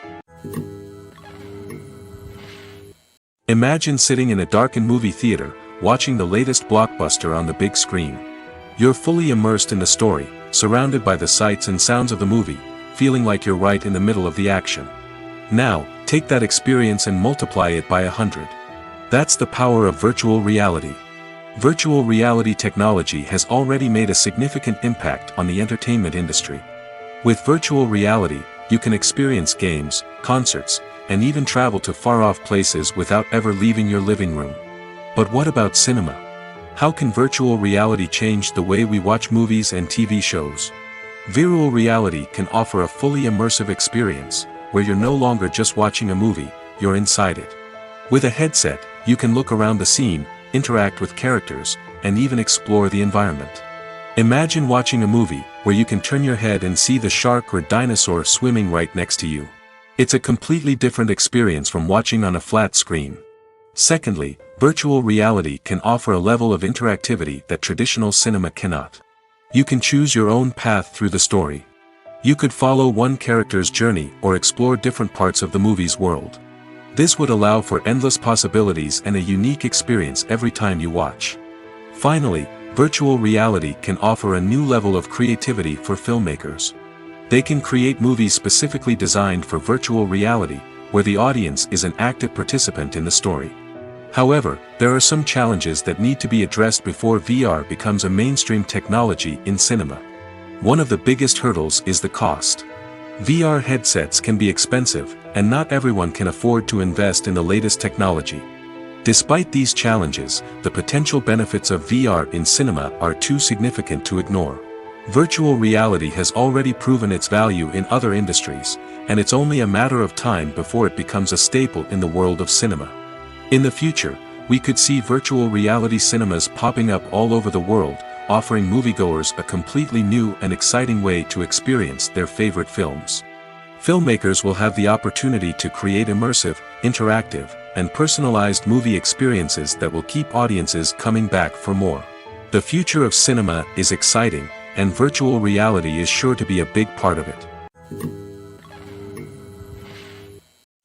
Imagine sitting in a darkened movie theater, watching the latest blockbuster on the big screen. You're fully immersed in the story, surrounded by the sights and sounds of the movie, feeling like you're right in the middle of the action. Now, take that experience and multiply it by 100. That's the power of virtual reality. Virtual reality technology has already made a significant impact on the entertainment industry. With virtual reality, you can experience games, concerts, and even travel to far-off places without ever leaving your living room. But what about cinema? How can virtual reality change the way we watch movies and TV shows? Virtual reality can offer a fully immersive experience, where you're no longer just watching a movie, you're inside it. With a headset, you can look around the scene, interact with characters, and even explore the environment. Imagine watching a movie, where you can turn your head and see the shark or dinosaur swimming right next to you. It's a completely different experience from watching on a flat screen. Secondly, virtual reality can offer a level of interactivity that traditional cinema cannot. You can choose your own path through the story. You could follow one character's journey or explore different parts of the movie's world. This would allow for endless possibilities and a unique experience every time you watch. Finally, virtual reality can offer a new level of creativity for filmmakers. They can create movies specifically designed for virtual reality, where the audience is an active participant in the story. However, there are some challenges that need to be addressed before VR becomes a mainstream technology in cinema. One of the biggest hurdles is the cost. VR headsets can be expensive, and not everyone can afford to invest in the latest technology. Despite these challenges, the potential benefits of VR in cinema are too significant to ignore. Virtual reality has already proven its value in other industries, and it's only a matter of time before it becomes a staple in the world of cinema. In the future, we could see virtual reality cinemas popping up all over the world, offering moviegoers a completely new and exciting way to experience their favorite films. Filmmakers will have the opportunity to create immersive, interactive, and personalized movie experiences that will keep audiences coming back for more. The future of cinema is exciting, and virtual reality is sure to be a big part of it.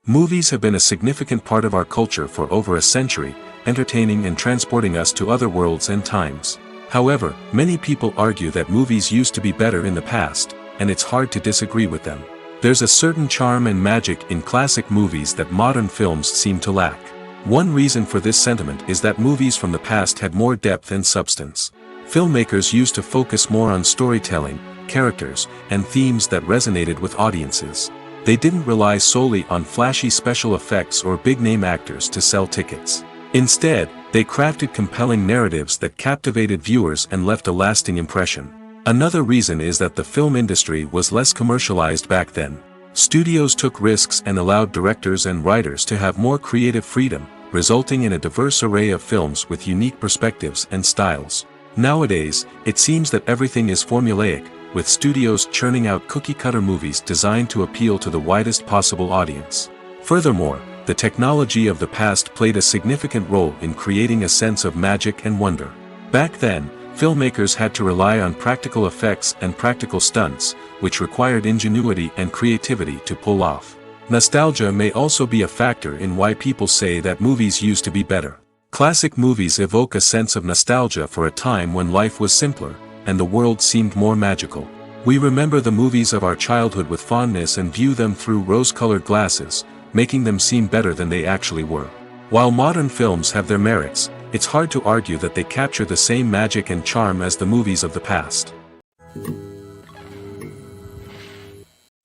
Movies have been a significant part of our culture for over a century, entertaining and transporting us to other worlds and times. However, many people argue that movies used to be better in the past, and it's hard to disagree with them. There's a certain charm and magic in classic movies that modern films seem to lack. One reason for this sentiment is that movies from the past had more depth and substance. Filmmakers used to focus more on storytelling, characters, and themes that resonated with audiences. They didn't rely solely on flashy special effects or big-name actors to sell tickets. Instead, they crafted compelling narratives that captivated viewers and left a lasting impression. Another reason is that the film industry was less commercialized back then. Studios took risks and allowed directors and writers to have more creative freedom, resulting in a diverse array of films with unique perspectives and styles. Nowadays, it seems that everything is formulaic, with studios churning out cookie-cutter movies designed to appeal to the widest possible audience. Furthermore, the technology of the past played a significant role in creating a sense of magic and wonder. Back then, filmmakers had to rely on practical effects and practical stunts, which required ingenuity and creativity to pull off. Nostalgia may also be a factor in why people say that movies used to be better. Classic movies evoke a sense of nostalgia for a time when life was simpler, and the world seemed more magical. We remember the movies of our childhood with fondness and view them through rose-colored glasses, making them seem better than they actually were. While modern films have their merits, it's hard to argue that they capture the same magic and charm as the movies of the past.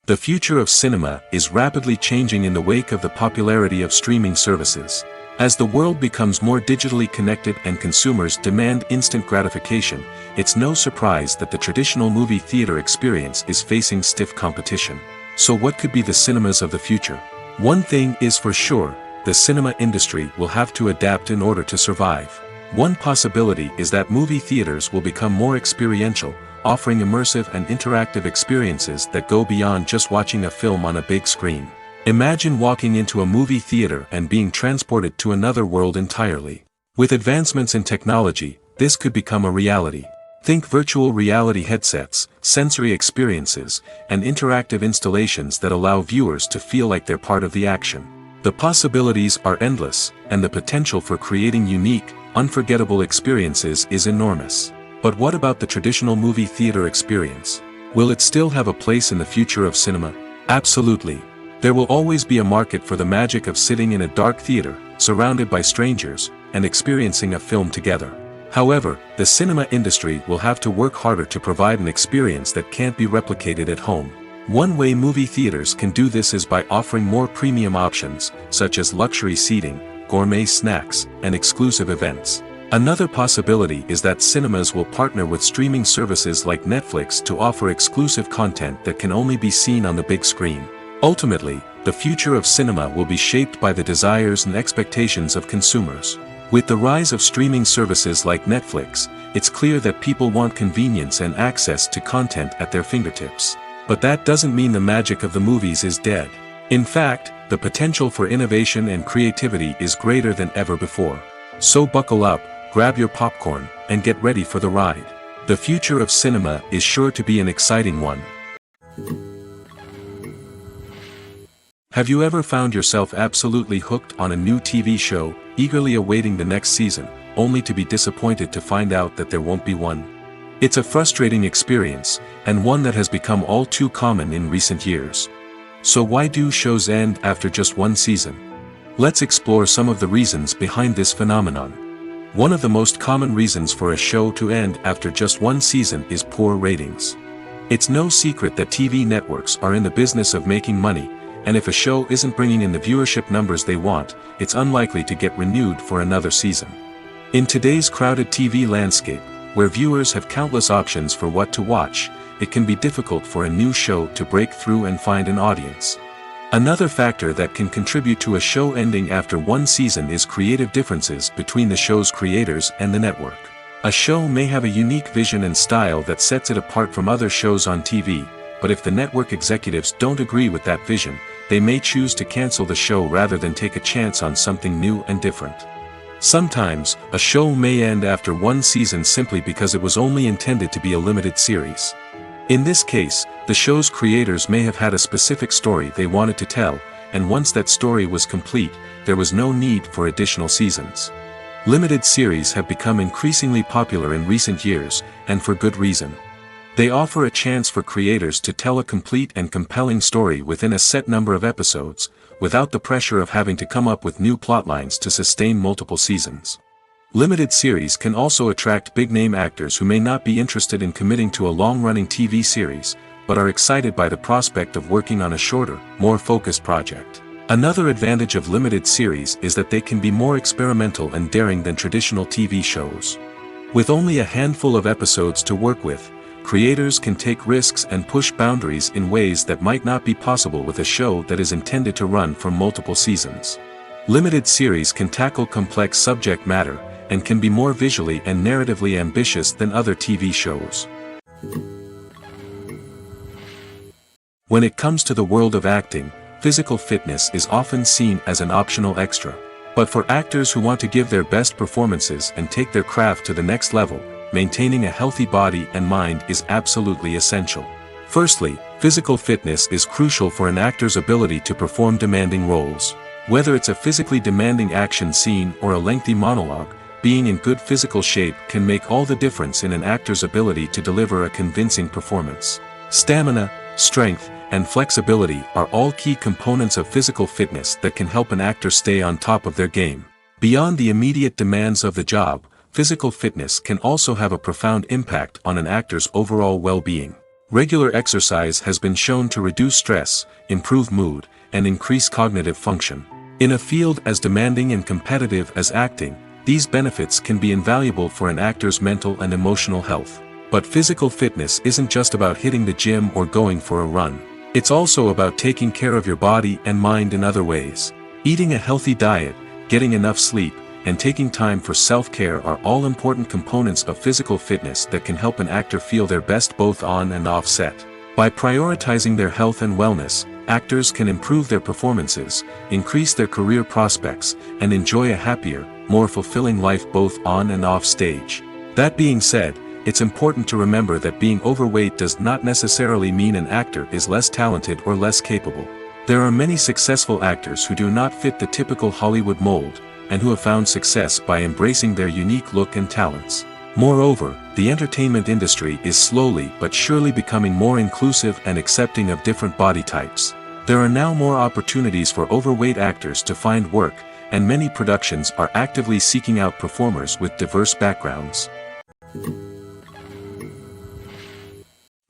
The future of cinema is rapidly changing in the wake of the popularity of streaming services. As the world becomes more digitally connected and consumers demand instant gratification, it's no surprise that the traditional movie theater experience is facing stiff competition. So what could be the cinemas of the future? One thing is for sure, the cinema industry will have to adapt in order to survive. One possibility is that movie theaters will become more experiential, offering immersive and interactive experiences that go beyond just watching a film on a big screen. Imagine walking into a movie theater and being transported to another world entirely. With advancements in technology, this could become a reality. Think virtual reality headsets, sensory experiences, and interactive installations that allow viewers to feel like they're part of the action. The possibilities are endless, and the potential for creating unique, unforgettable experiences is enormous. But what about the traditional movie theater experience? Will it still have a place in the future of cinema? Absolutely. There will always be a market for the magic of sitting in a dark theater, surrounded by strangers, and experiencing a film together. However, the cinema industry will have to work harder to provide an experience that can't be replicated at home. One way movie theaters can do this is by offering more premium options, such as luxury seating, gourmet snacks, and exclusive events. Another possibility is that cinemas will partner with streaming services like Netflix to offer exclusive content that can only be seen on the big screen. Ultimately, the future of cinema will be shaped by the desires and expectations of consumers. With the rise of streaming services like Netflix, it's clear that people want convenience and access to content at their fingertips. But that doesn't mean the magic of the movies is dead. In fact, the potential for innovation and creativity is greater than ever before. So buckle up, grab your popcorn, and get ready for the ride. The future of cinema is sure to be an exciting one. Have you ever found yourself absolutely hooked on a new TV show, eagerly awaiting the next season, only to be disappointed to find out that there won't be one? It's a frustrating experience, and one that has become all too common in recent years. So why do shows end after just one season? Let's explore some of the reasons behind this phenomenon. One of the most common reasons for a show to end after just one season is poor ratings. It's no secret that TV networks are in the business of making money, and if a show isn't bringing in the viewership numbers they want, it's unlikely to get renewed for another season. In today's crowded TV landscape, where viewers have countless options for what to watch, it can be difficult for a new show to break through and find an audience. Another factor that can contribute to a show ending after one season is creative differences between the show's creators and the network. A show may have a unique vision and style that sets it apart from other shows on TV, but if the network executives don't agree with that vision, they may choose to cancel the show rather than take a chance on something new and different. Sometimes, a show may end after one season simply because it was only intended to be a limited series. In this case, the show's creators may have had a specific story they wanted to tell, and once that story was complete, there was no need for additional seasons. Limited series have become increasingly popular in recent years, and for good reason. They offer a chance for creators to tell a complete and compelling story within a set number of episodes, without the pressure of having to come up with new plotlines to sustain multiple seasons. Limited series can also attract big-name actors who may not be interested in committing to a long-running TV series, but are excited by the prospect of working on a shorter, more focused project. Another advantage of limited series is that they can be more experimental and daring than traditional TV shows. With only a handful of episodes to work with, creators can take risks and push boundaries in ways that might not be possible with a show that is intended to run for multiple seasons. Limited series can tackle complex subject matter, and can be more visually and narratively ambitious than other TV shows. When it comes to the world of acting, physical fitness is often seen as an optional extra. But for actors who want to give their best performances and take their craft to the next level, maintaining a healthy body and mind is absolutely essential. Firstly, physical fitness is crucial for an actor's ability to perform demanding roles. Whether it's a physically demanding action scene or a lengthy monologue, being in good physical shape can make all the difference in an actor's ability to deliver a convincing performance. Stamina, strength, and flexibility are all key components of physical fitness that can help an actor stay on top of their game. Beyond the immediate demands of the job, physical fitness can also have a profound impact on an actor's overall well-being. Regular exercise has been shown to reduce stress, improve mood, and increase cognitive function. In a field as demanding and competitive as acting, these benefits can be invaluable for an actor's mental and emotional health. But physical fitness isn't just about hitting the gym or going for a run. It's also about taking care of your body and mind in other ways. Eating a healthy diet, getting enough sleep, and taking time for self-care are all important components of physical fitness that can help an actor feel their best both on and off set. By prioritizing their health and wellness, actors can improve their performances, increase their career prospects, and enjoy a happier, more fulfilling life both on and off stage. That being said, it's important to remember that being overweight does not necessarily mean an actor is less talented or less capable. There are many successful actors who do not fit the typical Hollywood mold, and who have found success by embracing their unique look and talents. Moreover, the entertainment industry is slowly but surely becoming more inclusive and accepting of different body types. There are now more opportunities for overweight actors to find work, and many productions are actively seeking out performers with diverse backgrounds.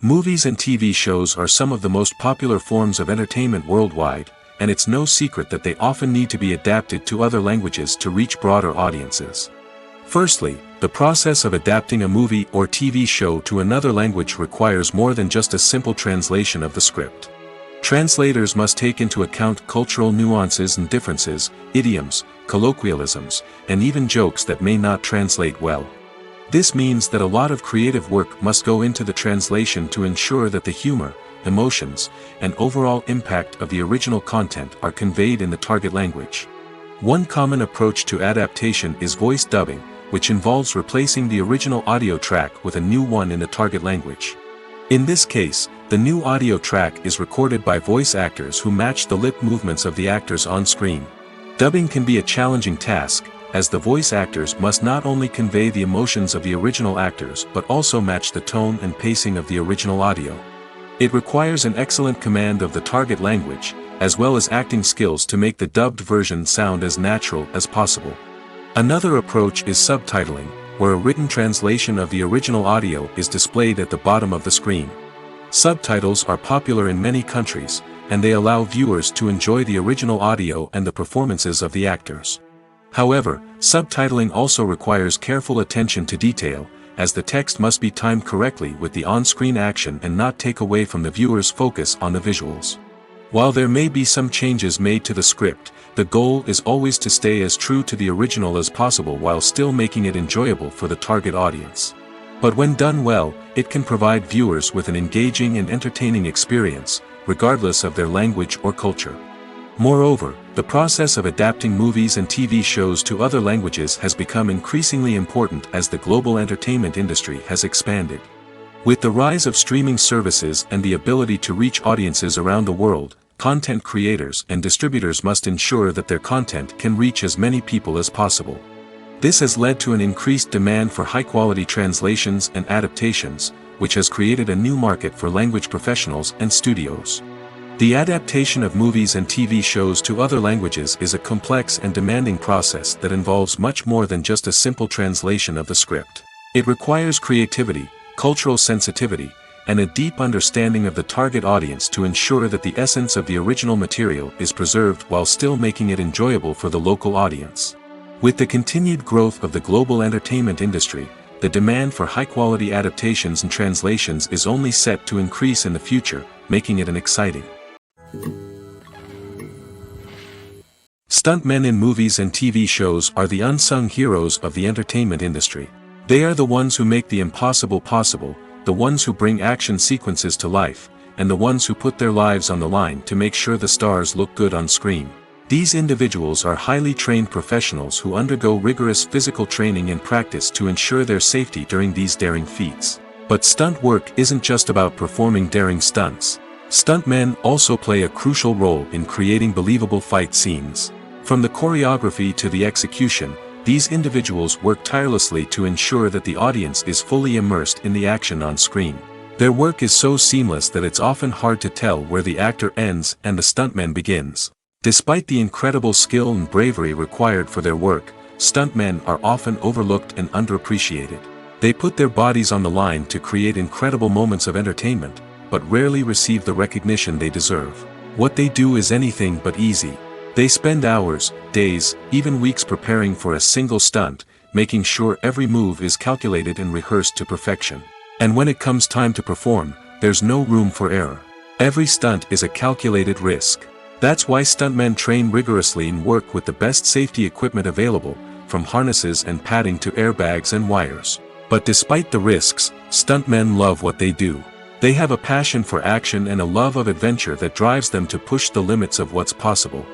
Movies and TV shows are some of the most popular forms of entertainment worldwide, and it's no secret that they often need to be adapted to other languages to reach broader audiences. Firstly, the process of adapting a movie or TV show to another language requires more than just a simple translation of the script. Translators must take into account cultural nuances and differences, idioms, colloquialisms, and even jokes that may not translate well. This means that a lot of creative work must go into the translation to ensure that the humor, emotions, and overall impact of the original content are conveyed in the target language. One common approach to adaptation is voice dubbing, which involves replacing the original audio track with a new one in the target language. In this case, The new audio track is recorded by voice actors who match the lip movements of the actors on screen. Dubbing can be a challenging task, as the voice actors must not only convey the emotions of the original actors but also match the tone and pacing of the original audio. It requires an excellent command of the target language, as well as acting skills to make the dubbed version sound as natural as possible. Another approach is subtitling, where a written translation of the original audio is displayed at the bottom of the screen. Subtitles are popular in many countries, and they allow viewers to enjoy the original audio and the performances of the actors. However, subtitling also requires careful attention to detail, as the text must be timed correctly with the on-screen action and not take away from the viewer's focus on the visuals. While there may be some changes made to the script, the goal is always to stay as true to the original as possible while still making it enjoyable for the target audience. But when done well, it can provide viewers with an engaging and entertaining experience, regardless of their language or culture. Moreover, the process of adapting movies and TV shows to other languages has become increasingly important as the global entertainment industry has expanded. With the rise of streaming services and the ability to reach audiences around the world, content creators and distributors must ensure that their content can reach as many people as possible. This has led to an increased demand for high-quality translations and adaptations, which has created a new market for language professionals and studios. The adaptation of movies and TV shows to other languages is a complex and demanding process that involves much more than just a simple translation of the script. It requires creativity, cultural sensitivity, and a deep understanding of the target audience to ensure that the essence of the original material is preserved while still making it enjoyable for the local audience. With the continued growth of the global entertainment industry, the demand for high-quality adaptations and translations is only set to increase in the future, making it an exciting. Stuntmen in movies and TV shows are the unsung heroes of the entertainment industry. They are the ones who make the impossible possible, the ones who bring action sequences to life, and the ones who put their lives on the line to make sure the stars look good on screen. These individuals are highly trained professionals who undergo rigorous physical training and practice to ensure their safety during these daring feats. But stunt work isn't just about performing daring stunts. Stuntmen also play a crucial role in creating believable fight scenes. From the choreography to the execution, these individuals work tirelessly to ensure that the audience is fully immersed in the action on screen. Their work is so seamless that it's often hard to tell where the actor ends and the stuntman begins. Despite the incredible skill and bravery required for their work, stuntmen are often overlooked and underappreciated. They put their bodies on the line to create incredible moments of entertainment, but rarely receive the recognition they deserve. What they do is anything but easy. They spend hours, days, even weeks preparing for a single stunt, making sure every move is calculated and rehearsed to perfection. And when it comes time to perform, there's no room for error. Every stunt is a calculated risk. That's why stuntmen train rigorously and work with the best safety equipment available, from harnesses and padding to airbags and wires. But despite the risks, stuntmen love what they do. They have a passion for action and a love of adventure that drives them to push the limits of what's possible.